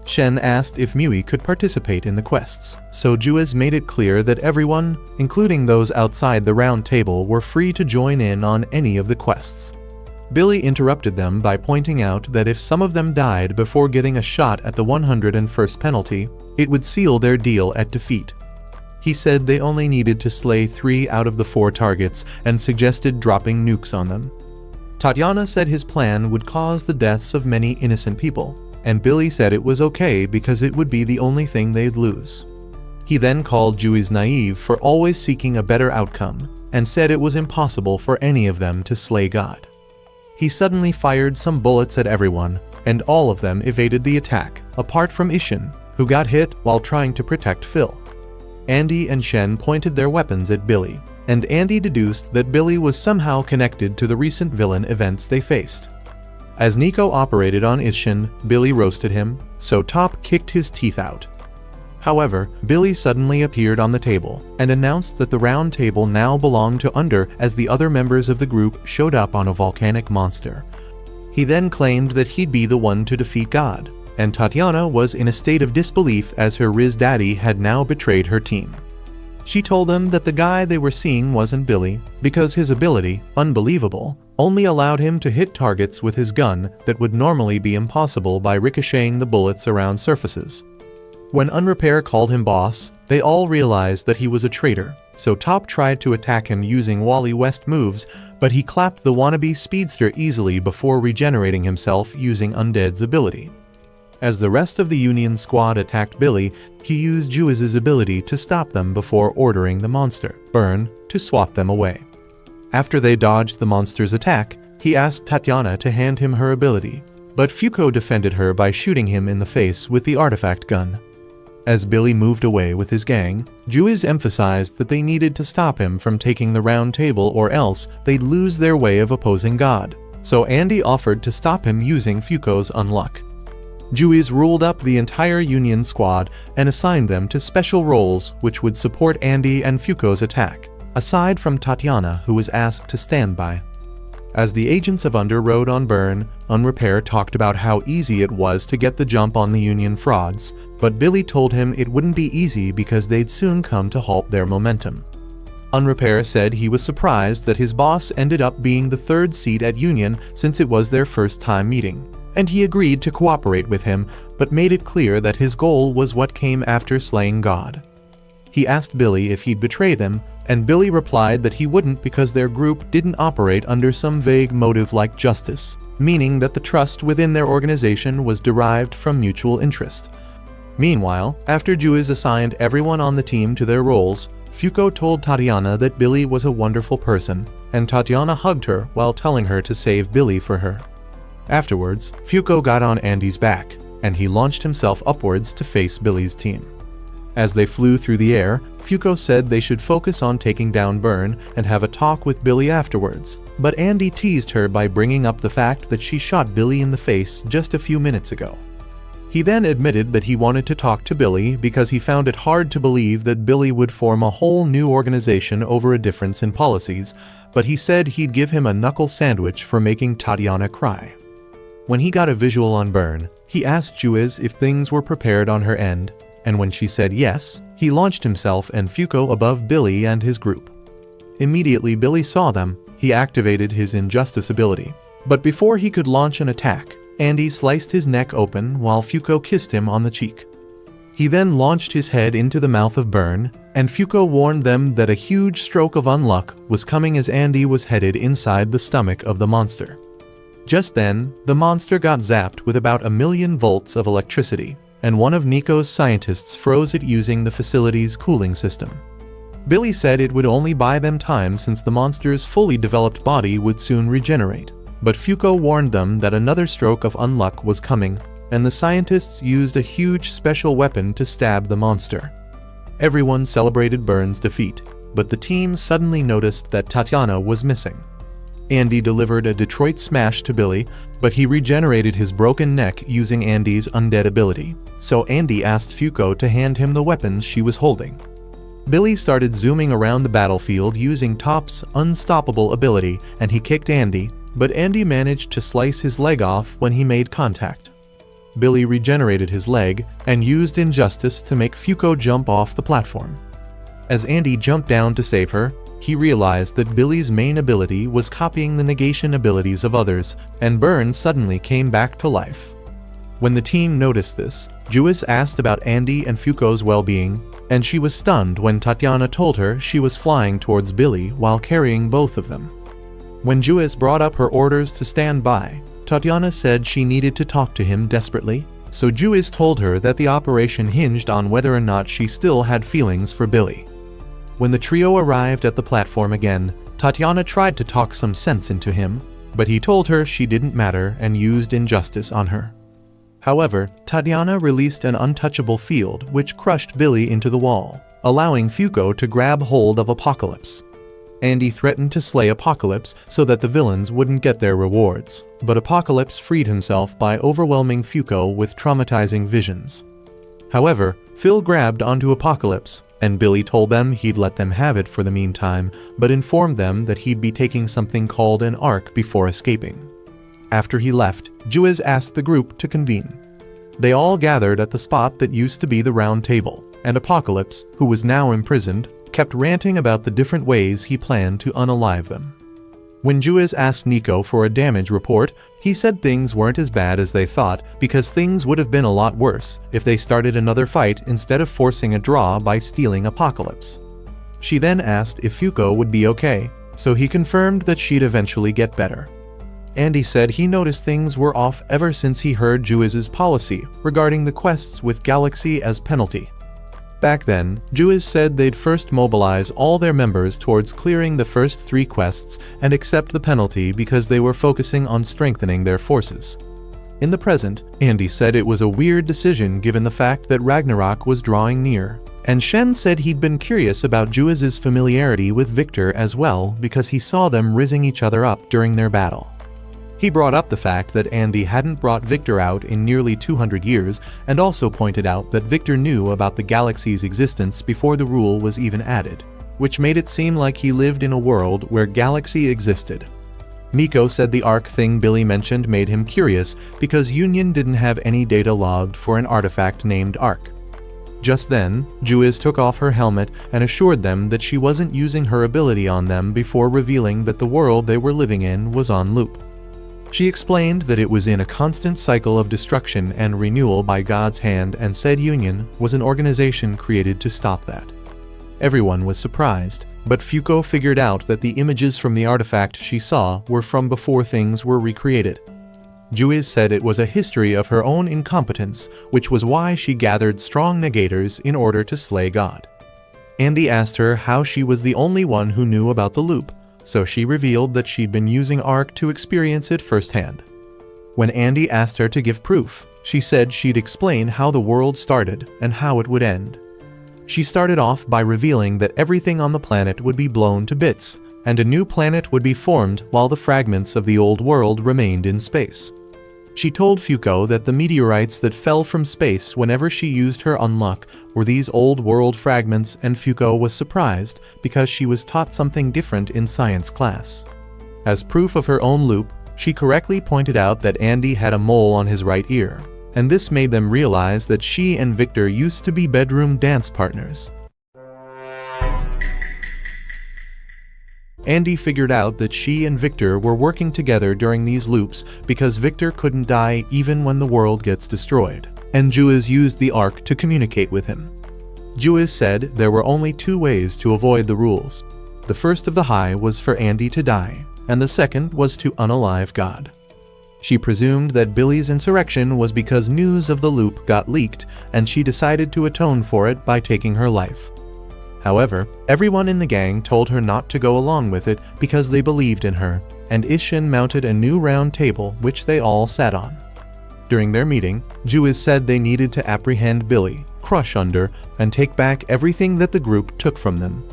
Shen asked if Mui could participate in the quests, so Juiz made it clear that everyone, including those outside the round table, were free to join in on any of the quests. Billy interrupted them by pointing out that if some of them died before getting a shot at the 101st penalty, it would seal their deal at defeat. He said they only needed to slay 3 out of the 4 targets and suggested dropping nukes on them. Tatiana said his plan would cause the deaths of many innocent people, and Billy said it was okay because it would be the only thing they'd lose. He then called Juiz naive for always seeking a better outcome, and said it was impossible for any of them to slay God. He suddenly fired some bullets at everyone, and all of them evaded the attack, apart from Ishin, who got hit while trying to protect Phil. Andy and Shen pointed their weapons at Billy, and Andy deduced that Billy was somehow connected to the recent villain events they faced. As Nico operated on Ishin, Billy roasted him, so Top kicked his teeth out. However, Billy suddenly appeared on the table and announced that the round table now belonged to Under as the other members of the group showed up on a volcanic monster. He then claimed that he'd be the one to defeat God, and Tatiana was in a state of disbelief as her Riz daddy had now betrayed her team. She told them that the guy they were seeing wasn't Billy because his ability, Unbelievable, only allowed him to hit targets with his gun that would normally be impossible by ricocheting the bullets around surfaces. When Unrepair called him boss, they all realized that he was a traitor, so Top tried to attack him using Wally West moves, but he clapped the wannabe speedster easily before regenerating himself using Undead's ability. As the rest of the Union squad attacked Billy, he used Juiz's ability to stop them before ordering the monster, Burn, to swat them away. After they dodged the monster's attack, he asked Tatiana to hand him her ability, but Fuko defended her by shooting him in the face with the artifact gun. As Billy moved away with his gang, Juiz emphasized that they needed to stop him from taking the round table or else they'd lose their way of opposing God, so Andy offered to stop him using Fuko's unluck. Juiz ruled up the entire Union squad and assigned them to special roles which would support Andy and Fuko's attack, aside from Tatiana, who was asked to stand by. As the agents of Under rode on Burn, Unrepair talked about how easy it was to get the jump on the Union frauds, but Billy told him it wouldn't be easy because they'd soon come to halt their momentum. Unrepair said he was surprised that his boss ended up being the 3rd seat at Union since it was their first time meeting, and he agreed to cooperate with him, but made it clear that his goal was what came after slaying God. He asked Billy if he'd betray them, and Billy replied that he wouldn't because their group didn't operate under some vague motive like justice, meaning that the trust within their organization was derived from mutual interest. Meanwhile, after Juiz assigned everyone on the team to their roles, Fuko told Tatiana that Billy was a wonderful person, and Tatiana hugged her while telling her to save Billy for her. Afterwards, Fuko got on Andy's back, and he launched himself upwards to face Billy's team. As they flew through the air, Fuko said they should focus on taking down Burn and have a talk with Billy afterwards, but Andy teased her by bringing up the fact that she shot Billy in the face just a few minutes ago. He then admitted that he wanted to talk to Billy because he found it hard to believe that Billy would form a whole new organization over a difference in policies, but he said he'd give him a knuckle sandwich for making Tatiana cry. When he got a visual on Burn, he asked Juiz if things were prepared on her end, and when she said yes, he launched himself and Fuko above Billy and his group. Immediately Billy saw them, he he activated his injustice ability. But before he could launch an attack, Andy sliced his neck open while Fuko kissed him on the cheek. He then launched his head into the mouth of Burn, and Fuko warned them that a huge stroke of unluck was coming as Andy was headed inside the stomach of the monster. Just then, the monster got zapped with about 1,000,000 volts of electricity, and one of Nico's scientists froze it using the facility's cooling system. Billy said it would only buy them time since the monster's fully developed body would soon regenerate, but Fuko warned them that another stroke of unluck was coming, and the scientists used a huge special weapon to stab the monster. Everyone celebrated Burn's defeat, but the team suddenly noticed that Tatiana was missing. Andy delivered a Detroit smash to Billy, but he regenerated his broken neck using Andy's undead ability, so Andy asked Fuko to hand him the weapons she was holding. Billy started zooming around the battlefield using Top's unstoppable ability, and he kicked Andy, but Andy managed to slice his leg off when he made contact. Billy regenerated his leg and used Injustice to make Fuko jump off the platform. As Andy jumped down to save her, he realized that Billy's main ability was copying the negation abilities of others, and Burn suddenly came back to life. When the team noticed this, Jewis asked about Andy and Fuko's well-being, and she was stunned when Tatiana told her she was flying towards Billy while carrying both of them. When Jewis brought up her orders to stand by, Tatiana said she needed to talk to him desperately, so Jewis told her that the operation hinged on whether or not she still had feelings for Billy. When the trio arrived at the platform again, Tatiana tried to talk some sense into him, but he told her she didn't matter and used Injustice on her. However, Tatiana released an untouchable field which crushed Billy into the wall, allowing Fuko to grab hold of Apocalypse. Andy threatened to slay Apocalypse so that the villains wouldn't get their rewards, but Apocalypse freed himself by overwhelming Fuko with traumatizing visions. However, Phil grabbed onto Apocalypse, and Billy told them he'd let them have it for the meantime, but informed them that he'd be taking something called an arc before escaping. After he left, Jewis asked the group to convene. They all gathered at the spot that used to be the round table, and Apocalypse, who was now imprisoned, kept ranting about the different ways he planned to unalive them. When Jewis asked Nico for a damage report, he said things weren't as bad as they thought because things would have been a lot worse if they started another fight instead of forcing a draw by stealing Apocalypse. She then asked if Fuko would be okay, so he confirmed that she'd eventually get better. Andy said he noticed things were off ever since he heard Jewis's policy regarding the quests with Galaxy as penalty. Back then, Jewis said they'd first mobilize all their members towards clearing the first 3 quests and accept the penalty because they were focusing on strengthening their forces. In the present, Andy said it was a weird decision given the fact that Ragnarok was drawing near, and Shen said he'd been curious about Jewis's familiarity with Victor as well because he saw them rizzing each other up during their battle. He brought up the fact that Andy hadn't brought Victor out in nearly 200 years and also pointed out that Victor knew about the Galaxy's existence before the rule was even added, which made it seem like he lived in a world where Galaxy existed. Nico said the Arc thing Billy mentioned made him curious because Union didn't have any data logged for an artifact named Arc. Just then, Jewis took off her helmet and assured them that she wasn't using her ability on them before revealing that the world they were living in was on loop. She explained that it was in a constant cycle of destruction and renewal by God's hand and said Union was an organization created to stop that. Everyone was surprised, but Fuko figured out that the images from the artifact she saw were from before things were recreated. Jewis said it was a history of her own incompetence, which was why she gathered strong negators in order to slay God. Andy asked her how she was the only one who knew about the loop, so she revealed that she'd been using Arc to experience it firsthand. When Andy asked her to give proof, she said she'd explain how the world started and how it would end. She started off by revealing that everything on the planet would be blown to bits, and a new planet would be formed while the fragments of the old world remained in space. She told Fuko that the meteorites that fell from space whenever she used her unluck were these old world fragments, and Fuko was surprised because she was taught something different in science class. As proof of her own loop, she correctly pointed out that Andy had a mole on his right ear, and this made them realize that she and Victor used to be bedroom dance partners. Andy figured out that she and Victor were working together during these loops because Victor couldn't die even when the world gets destroyed, and Juiz used the Ark to communicate with him. Juiz said there were only two ways to avoid the rules. The first of the high was for Andy to die, and the second was to unalive God. She presumed that Billy's insurrection was because news of the loop got leaked, and she decided to atone for it by taking her life. However, everyone in the gang told her not to go along with it because they believed in her, and Ishin mounted a new round table which they all sat on. During their meeting, Juiz said they needed to apprehend Billy, crush under, and take back everything that the group took from them.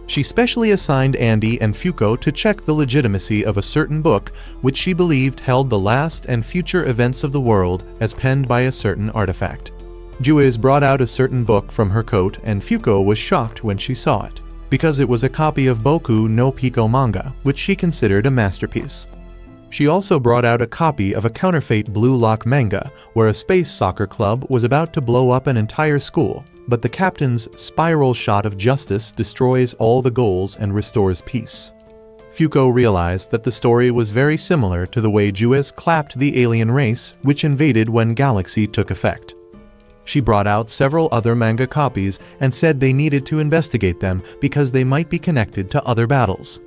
She specially assigned Andy and Fuko to check the legitimacy of a certain book which she believed held the last and future events of the world as penned by a certain artifact. Juiz brought out a certain book from her coat, and Fuko was shocked when she saw it, because it was a copy of Boku no Pico manga, which she considered a masterpiece. She also brought out a copy of a counterfeit Blue Lock manga, where a space soccer club was about to blow up an entire school, but the captain's spiral shot of justice destroys all the goals and restores peace. Fuko realized that the story was very similar to the way Juiz clapped the alien race which invaded when Galaxy took effect. She brought out several other manga copies and said they needed to investigate them because they might be connected to other battles.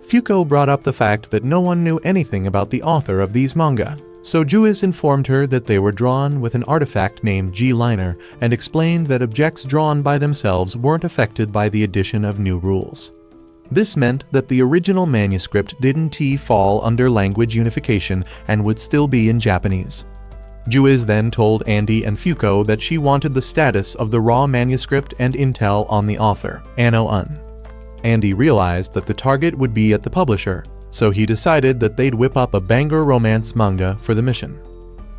Fuko brought up the fact that no one knew anything about the author of these manga, so Juiz informed her that they were drawn with an artifact named G-Liner and explained that objects drawn by themselves weren't affected by the addition of new rules. This meant that the original manuscript didn't fall under language unification and would still be in Japanese. Juiz then told Andy and Fuko that she wanted the status of the raw manuscript and intel on the author, Anno Un. Andy realized that the target would be at the publisher, so he decided that they'd whip up a banger romance manga for the mission.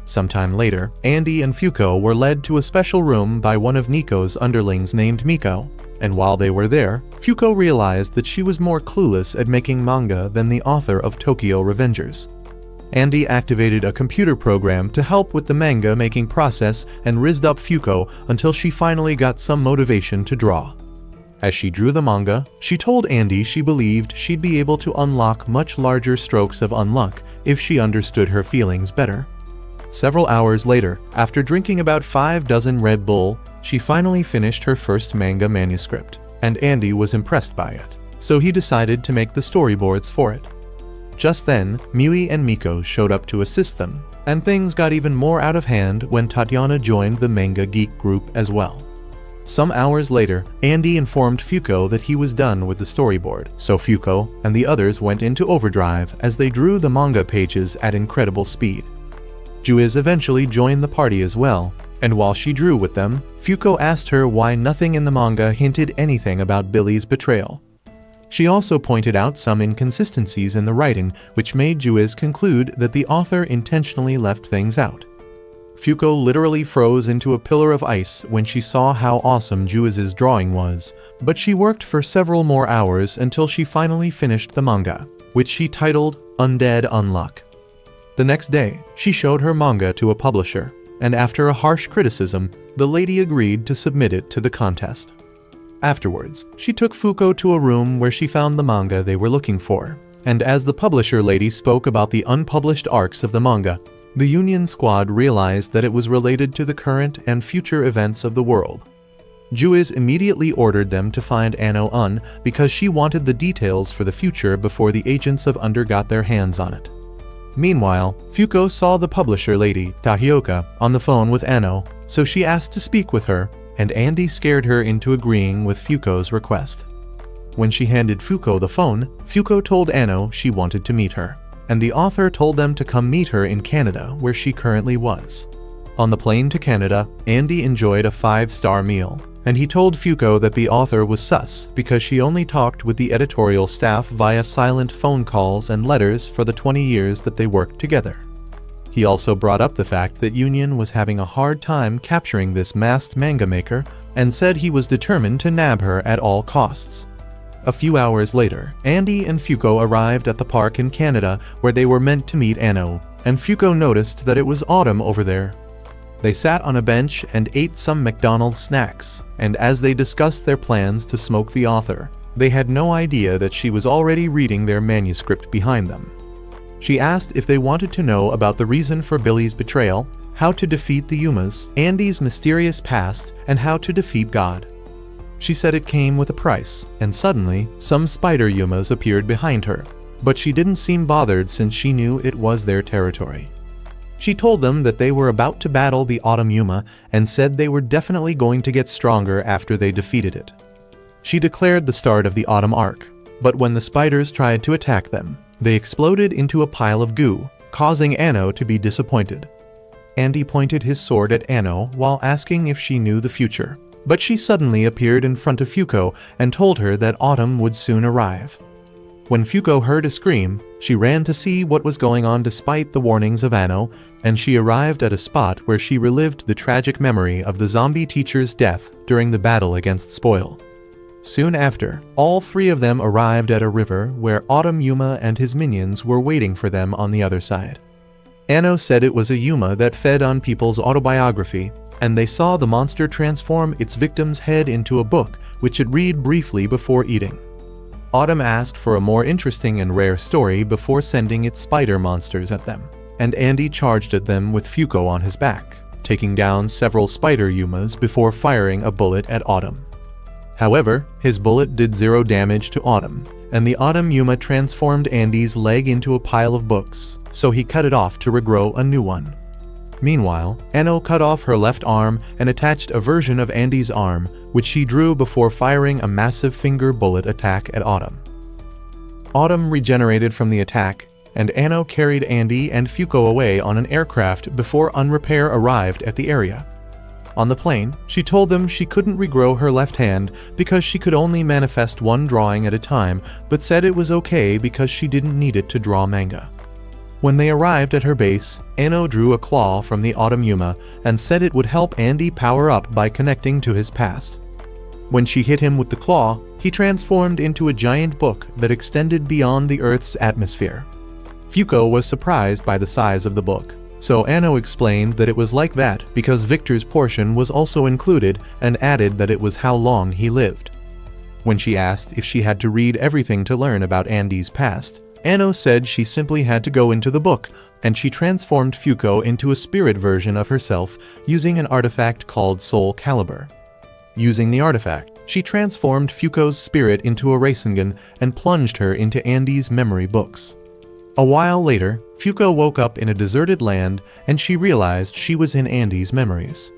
Sometime later, Andy and Fuko were led to a special room by one of Nico's underlings named Miko, and while they were there, Fuko realized that she was more clueless at making manga than the author of Tokyo Revengers. Andy activated a computer program to help with the manga making process and rizzed up Fuko until she finally got some motivation to draw. As she drew the manga, she told Andy she believed she'd be able to unlock much larger strokes of unluck if she understood her feelings better. Several hours later, after drinking about 5 dozen Red Bull, she finally finished her first manga manuscript, and Andy was impressed by it, so he decided to make the storyboards for it. Just then, Miui and Miko showed up to assist them, and things got even more out of hand when Tatiana joined the manga geek group as well. Some hours later, Andy informed Fuko that he was done with the storyboard, so Fuko and the others went into overdrive as they drew the manga pages at incredible speed. Juiz eventually joined the party as well, and while she drew with them, Fuko asked her why nothing in the manga hinted anything about Billy's betrayal. She also pointed out some inconsistencies in the writing, which made Juiz conclude that the author intentionally left things out. Fuko literally froze into a pillar of ice when she saw how awesome Juiz's drawing was, but she worked for several more hours until she finally finished the manga, which she titled Undead Unluck. The next day, she showed her manga to a publisher, and after a harsh criticism, the lady agreed to submit it to the contest. Afterwards, she took Fuko to a room where she found the manga they were looking for, and as the publisher lady spoke about the unpublished arcs of the manga, the Union Squad realized that it was related to the current and future events of the world. Juiz immediately ordered them to find Anno Un because she wanted the details for the future before the agents of Under got their hands on it. Meanwhile, Fuko saw the publisher lady, Tahioka, on the phone with Anno, so she asked to speak with her, and Andy scared her into agreeing with Fuko's request. When she handed Fuko the phone, Fuko told Anno she wanted to meet her, and the author told them to come meet her in Canada, where she currently was. On the plane to Canada, Andy enjoyed a 5-star meal, and he told Fuko that the author was sus because she only talked with the editorial staff via silent phone calls and letters for the 20 years that they worked together. He also brought up the fact that Union was having a hard time capturing this masked manga maker and said he was determined to nab her at all costs. A few hours later, Andy and Fuko arrived at the park in Canada where they were meant to meet Anno, and Fuko noticed that it was autumn over there. They sat on a bench and ate some McDonald's snacks, and as they discussed their plans to smoke the author, They had no idea that she was already reading their manuscript behind them. She asked if they wanted to know about the reason for Billy's betrayal, how to defeat the Yumas, Andy's mysterious past, and how to defeat God. She said it came with a price, and suddenly, some spider Yumas appeared behind her, but she didn't seem bothered since she knew it was their territory. She told them that they were about to battle the Autumn Yuma and said they were definitely going to get stronger after they defeated it. She declared the start of the Autumn Arc, but when the spiders tried to attack them, they exploded into a pile of goo, causing Anno to be disappointed. Andy pointed his sword at Anno while asking if she knew the future, but she suddenly appeared in front of Fuko and told her that autumn would soon arrive. When Fuko heard a scream, she ran to see what was going on despite the warnings of Anno, and she arrived at a spot where she relived the tragic memory of the zombie teacher's death during the battle against Spoil. Soon after, all three of them arrived at a river where Autumn Yuma and his minions were waiting for them on the other side. Anno said it was a Yuma that fed on people's autobiography, and they saw the monster transform its victim's head into a book which it read briefly before eating. Autumn asked for a more interesting and rare story before sending its spider monsters at them, and Andy charged at them with Fuko on his back, taking down several spider Yumas before firing a bullet at Autumn. However, his bullet did 0 damage to Autumn, and the Autumn Yuma transformed Andy's leg into a pile of books, so he cut it off to regrow a new one. Meanwhile, Anno cut off her left arm and attached a version of Andy's arm, which she drew before firing a massive finger bullet attack at Autumn. Autumn regenerated from the attack, and Anno carried Andy and Fuko away on an aircraft before Unrepair arrived at the area. On the plane, she told them she couldn't regrow her left hand because she could only manifest one drawing at a time, but said it was okay because she didn't need it to draw manga. When they arrived at her base, Anno drew a claw from the Autumn Yuma and said it would help Andy power up by connecting to his past. When she hit him with the claw, he transformed into a giant book that extended beyond the Earth's atmosphere. Fuko was surprised by the size of the book, so Anno explained that it was like that because Victor's portion was also included and added that it was how long he lived. When she asked if she had to read everything to learn about Andy's past, Anno said she simply had to go into the book, and she transformed Fuko into a spirit version of herself using an artifact called Soul Caliber. Using the artifact, she transformed Fuko's spirit into a Rasengan and plunged her into Andy's memory books. A while later, Fuko woke up in a deserted land and she realized she was in Andy's memories.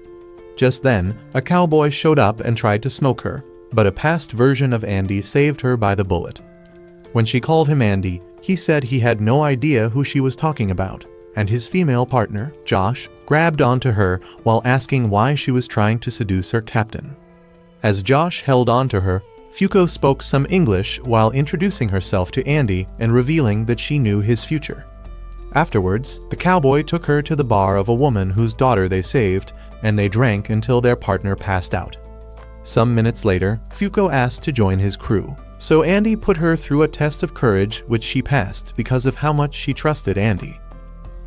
Just then, a cowboy showed up and tried to smoke her, but a past version of Andy saved her by the bullet. When she called him Andy, he said he had no idea who she was talking about, and his female partner, Josh, grabbed onto her while asking why she was trying to seduce her captain. As Josh held onto her, Fuko spoke some English while introducing herself to Andy and revealing that she knew his future. Afterwards, the cowboy took her to the bar of a woman whose daughter they saved, and they drank until their partner passed out. Some minutes later, Fuko asked to join his crew, so Andy put her through a test of courage which she passed because of how much she trusted Andy.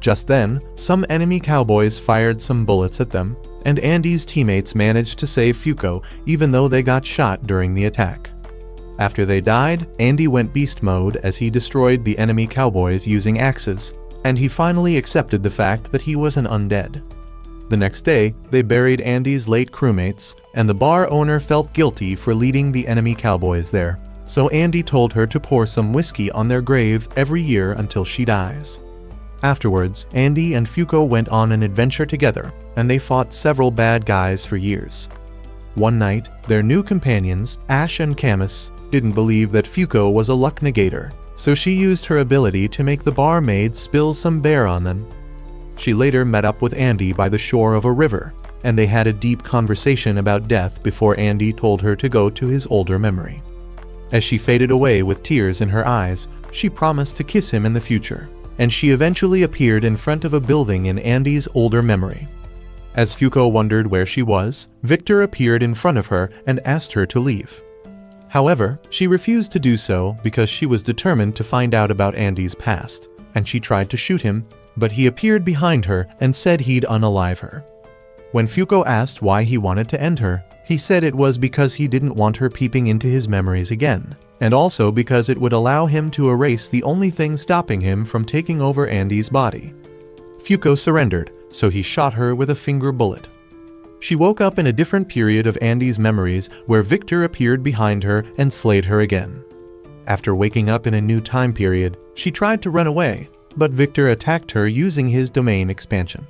Just then, some enemy cowboys fired some bullets at them, and Andy's teammates managed to save Fuko even though they got shot during the attack. After they died, Andy went beast mode as he destroyed the enemy cowboys using axes, and he finally accepted the fact that he was an undead. The next day, they buried Andy's late crewmates, and the bar owner felt guilty for leading the enemy cowboys there, so Andy told her to pour some whiskey on their grave every year until she dies. Afterwards, Andy and Fuko went on an adventure together, and they fought several bad guys for years. One night, their new companions, Ash and Camus, didn't believe that Fuko was a luck negator, so she used her ability to make the barmaid spill some beer on them. She later met up with Andy by the shore of a river, and they had a deep conversation about death before Andy told her to go to his older memory. As she faded away with tears in her eyes, she promised to kiss him in the future, and she eventually appeared in front of a building in Andy's older memory. As Fuko wondered where she was, Victor appeared in front of her and asked her to leave. However, she refused to do so because she was determined to find out about Andy's past, and she tried to shoot him, but he appeared behind her and said he'd unalive her. When Fuko asked why he wanted to end her, he said it was because he didn't want her peeping into his memories again, and also because it would allow him to erase the only thing stopping him from taking over Andy's body. Fuko surrendered, so he shot her with a finger bullet. She woke up in a different period of Andy's memories where Victor appeared behind her and slayed her again. After waking up in a new time period, she tried to run away, but Victor attacked her using his domain expansion.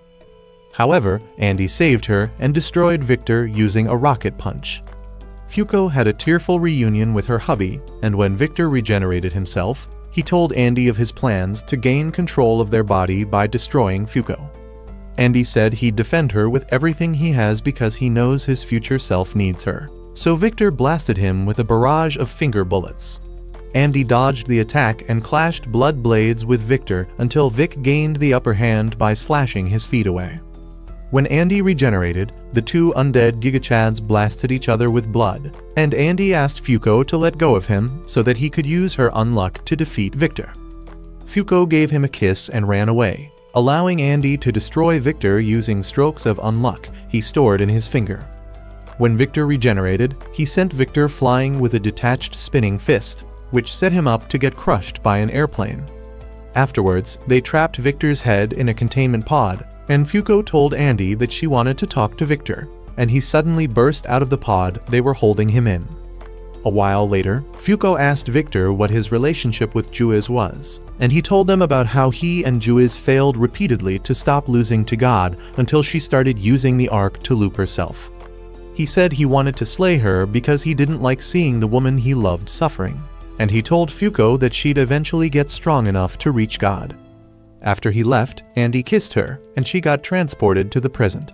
However, Andy saved her and destroyed Victor using a rocket punch. Fuko had a tearful reunion with her hubby, and when Victor regenerated himself, he told Andy of his plans to gain control of their body by destroying Fuko. Andy said he'd defend her with everything he has because he knows his future self needs her. So Victor blasted him with a barrage of finger bullets. Andy dodged the attack and clashed blood blades with Victor until Vic gained the upper hand by slashing his feet away. When Andy regenerated, the two undead Gigachads blasted each other with blood, and Andy asked Fuko to let go of him so that he could use her unluck to defeat Victor. Fuko gave him a kiss and ran away, allowing Andy to destroy Victor using strokes of unluck he stored in his finger. When Victor regenerated, he sent Victor flying with a detached spinning fist, which set him up to get crushed by an airplane. Afterwards, they trapped Victor's head in a containment pod, and Fuko told Andy that she wanted to talk to Victor, and he suddenly burst out of the pod they were holding him in. A while later, Fuko asked Victor what his relationship with Juiz was, and he told them about how he and Juiz failed repeatedly to stop losing to God until she started using the Ark to loop herself. He said he wanted to slay her because he didn't like seeing the woman he loved suffering, and he told Fuko that she'd eventually get strong enough to reach God. After he left, Andy kissed her, and she got transported to the present.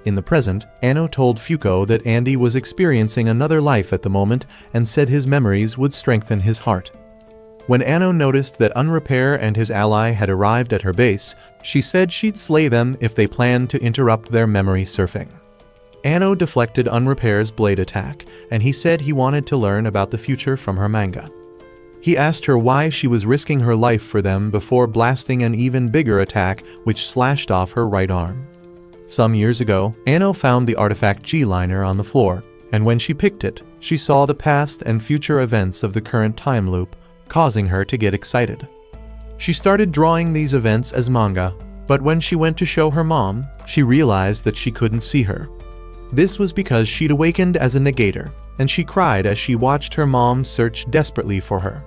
In the present, Anno told Fuko that Andy was experiencing another life at the moment and said his memories would strengthen his heart. When Anno noticed that Unrepair and his ally had arrived at her base, she said she'd slay them if they planned to interrupt their memory surfing. Anno deflected Unrepair's blade attack, and he said he wanted to learn about the future from her manga. He asked her why she was risking her life for them before blasting an even bigger attack which slashed off her right arm. Some years ago, Anno found the artifact G-Liner on the floor, and when she picked it, she saw the past and future events of the current time loop, causing her to get excited. She started drawing these events as manga, but when she went to show her mom, she realized that she couldn't see her. This was because she'd awakened as a negator, and she cried as she watched her mom search desperately for her.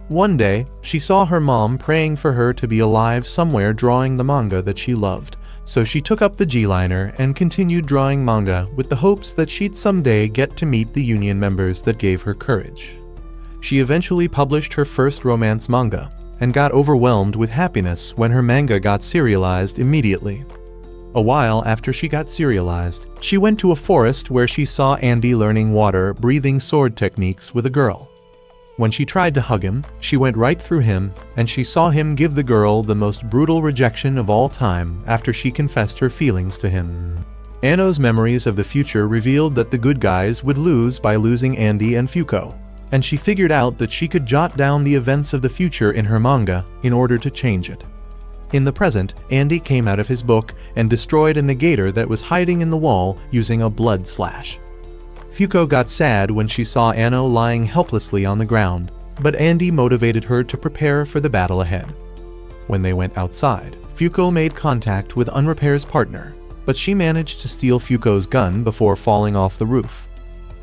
One day, she saw her mom praying for her to be alive somewhere drawing the manga that she loved, so she took up the G-Liner and continued drawing manga with the hopes that she'd someday get to meet the union members that gave her courage. She eventually published her first romance manga, and got overwhelmed with happiness when her manga got serialized immediately. A while after she got serialized, she went to a forest where she saw Andy learning water-breathing sword techniques with a girl. When she tried to hug him, she went right through him, and she saw him give the girl the most brutal rejection of all time after she confessed her feelings to him. Anno's memories of the future revealed that the good guys would lose by losing Andy and Fuko, and she figured out that she could jot down the events of the future in her manga in order to change it. In the present, Andy came out of his book and destroyed a negator that was hiding in the wall using a blood slash. Fuko got sad when she saw Anno lying helplessly on the ground, but Andy motivated her to prepare for the battle ahead. When they went outside, Fuko made contact with Unrepair's partner, but she managed to steal Fuko's gun before falling off the roof.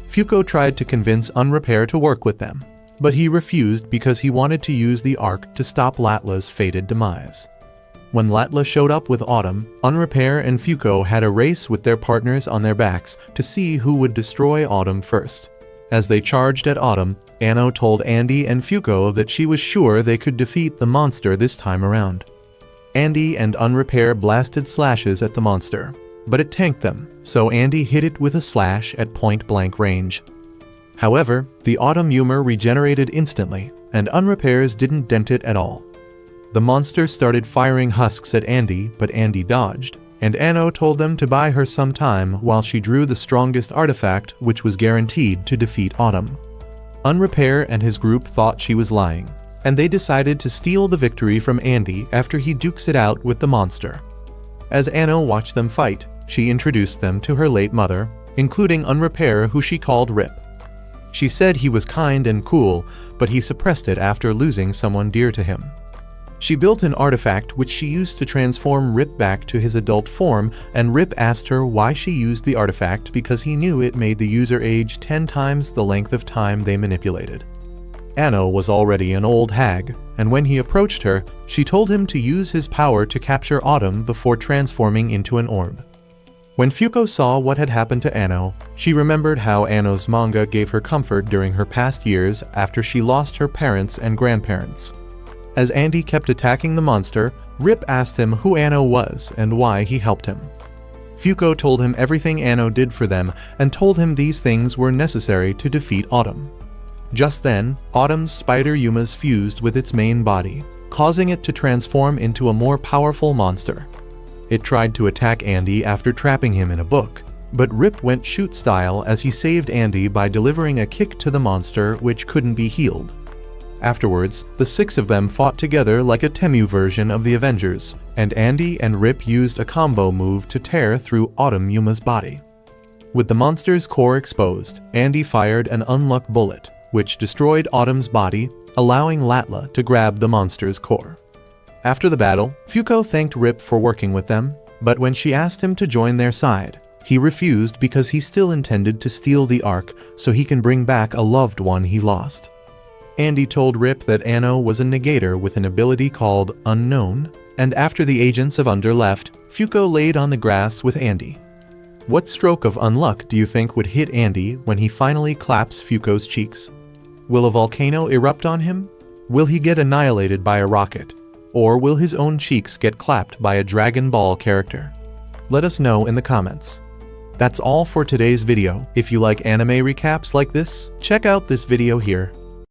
Fuko tried to convince Unrepair to work with them, but he refused because he wanted to use the Ark to stop Latla's fated demise. When Latla showed up with Autumn, Unrepair and Fuko had a race with their partners on their backs to see who would destroy Autumn first. As they charged at Autumn, Anno told Andy and Fuko that she was sure they could defeat the monster this time around. Andy and Unrepair blasted slashes at the monster, but it tanked them, so Andy hit it with a slash at point-blank range. However, the Autumn humor regenerated instantly, and Unrepair's didn't dent it at all. The monster started firing husks at Andy, but Andy dodged, and Anno told them to buy her some time while she drew the strongest artifact which was guaranteed to defeat Autumn. Unrepair and his group thought she was lying, and they decided to steal the victory from Andy after he dukes it out with the monster. As Anno watched them fight, she introduced them to her late mother, including Unrepair, who she called Rip. She said he was kind and cool, but he suppressed it after losing someone dear to him. She built an artifact which she used to transform Rip back to his adult form, and Rip asked her why she used the artifact because he knew it made the user age 10 times the length of time they manipulated. Anno was already an old hag, and when he approached her, she told him to use his power to capture Autumn before transforming into an orb. When Fuko saw what had happened to Anno, she remembered how Anno's manga gave her comfort during her past years after she lost her parents and grandparents. As Andy kept attacking the monster, Rip asked him who Anno was and why he helped him. Fuko told him everything Anno did for them and told him these things were necessary to defeat Autumn. Just then, Autumn's spider Yumas fused with its main body, causing it to transform into a more powerful monster. It tried to attack Andy after trapping him in a book, but Rip went shoot style as he saved Andy by delivering a kick to the monster which couldn't be healed. Afterwards, the 6 of them fought together like a Temu version of the Avengers, and Andy and Rip used a combo move to tear through Autumn Yuma's body. With the monster's core exposed, Andy fired an unluck bullet, which destroyed Autumn's body, allowing Latla to grab the monster's core. After the battle, Fuko thanked Rip for working with them, but when she asked him to join their side, he refused because he still intended to steal the Ark so he can bring back a loved one he lost. Andy told Rip that Anno was a negator with an ability called Unknown, and after the agents of Under left, Fuko laid on the grass with Andy. What stroke of unluck do you think would hit Andy when he finally claps Fuko's cheeks? Will a volcano erupt on him? Will he get annihilated by a rocket? Or will his own cheeks get clapped by a Dragon Ball character? Let us know in the comments. That's all for today's video. If you like anime recaps like this, check out this video here.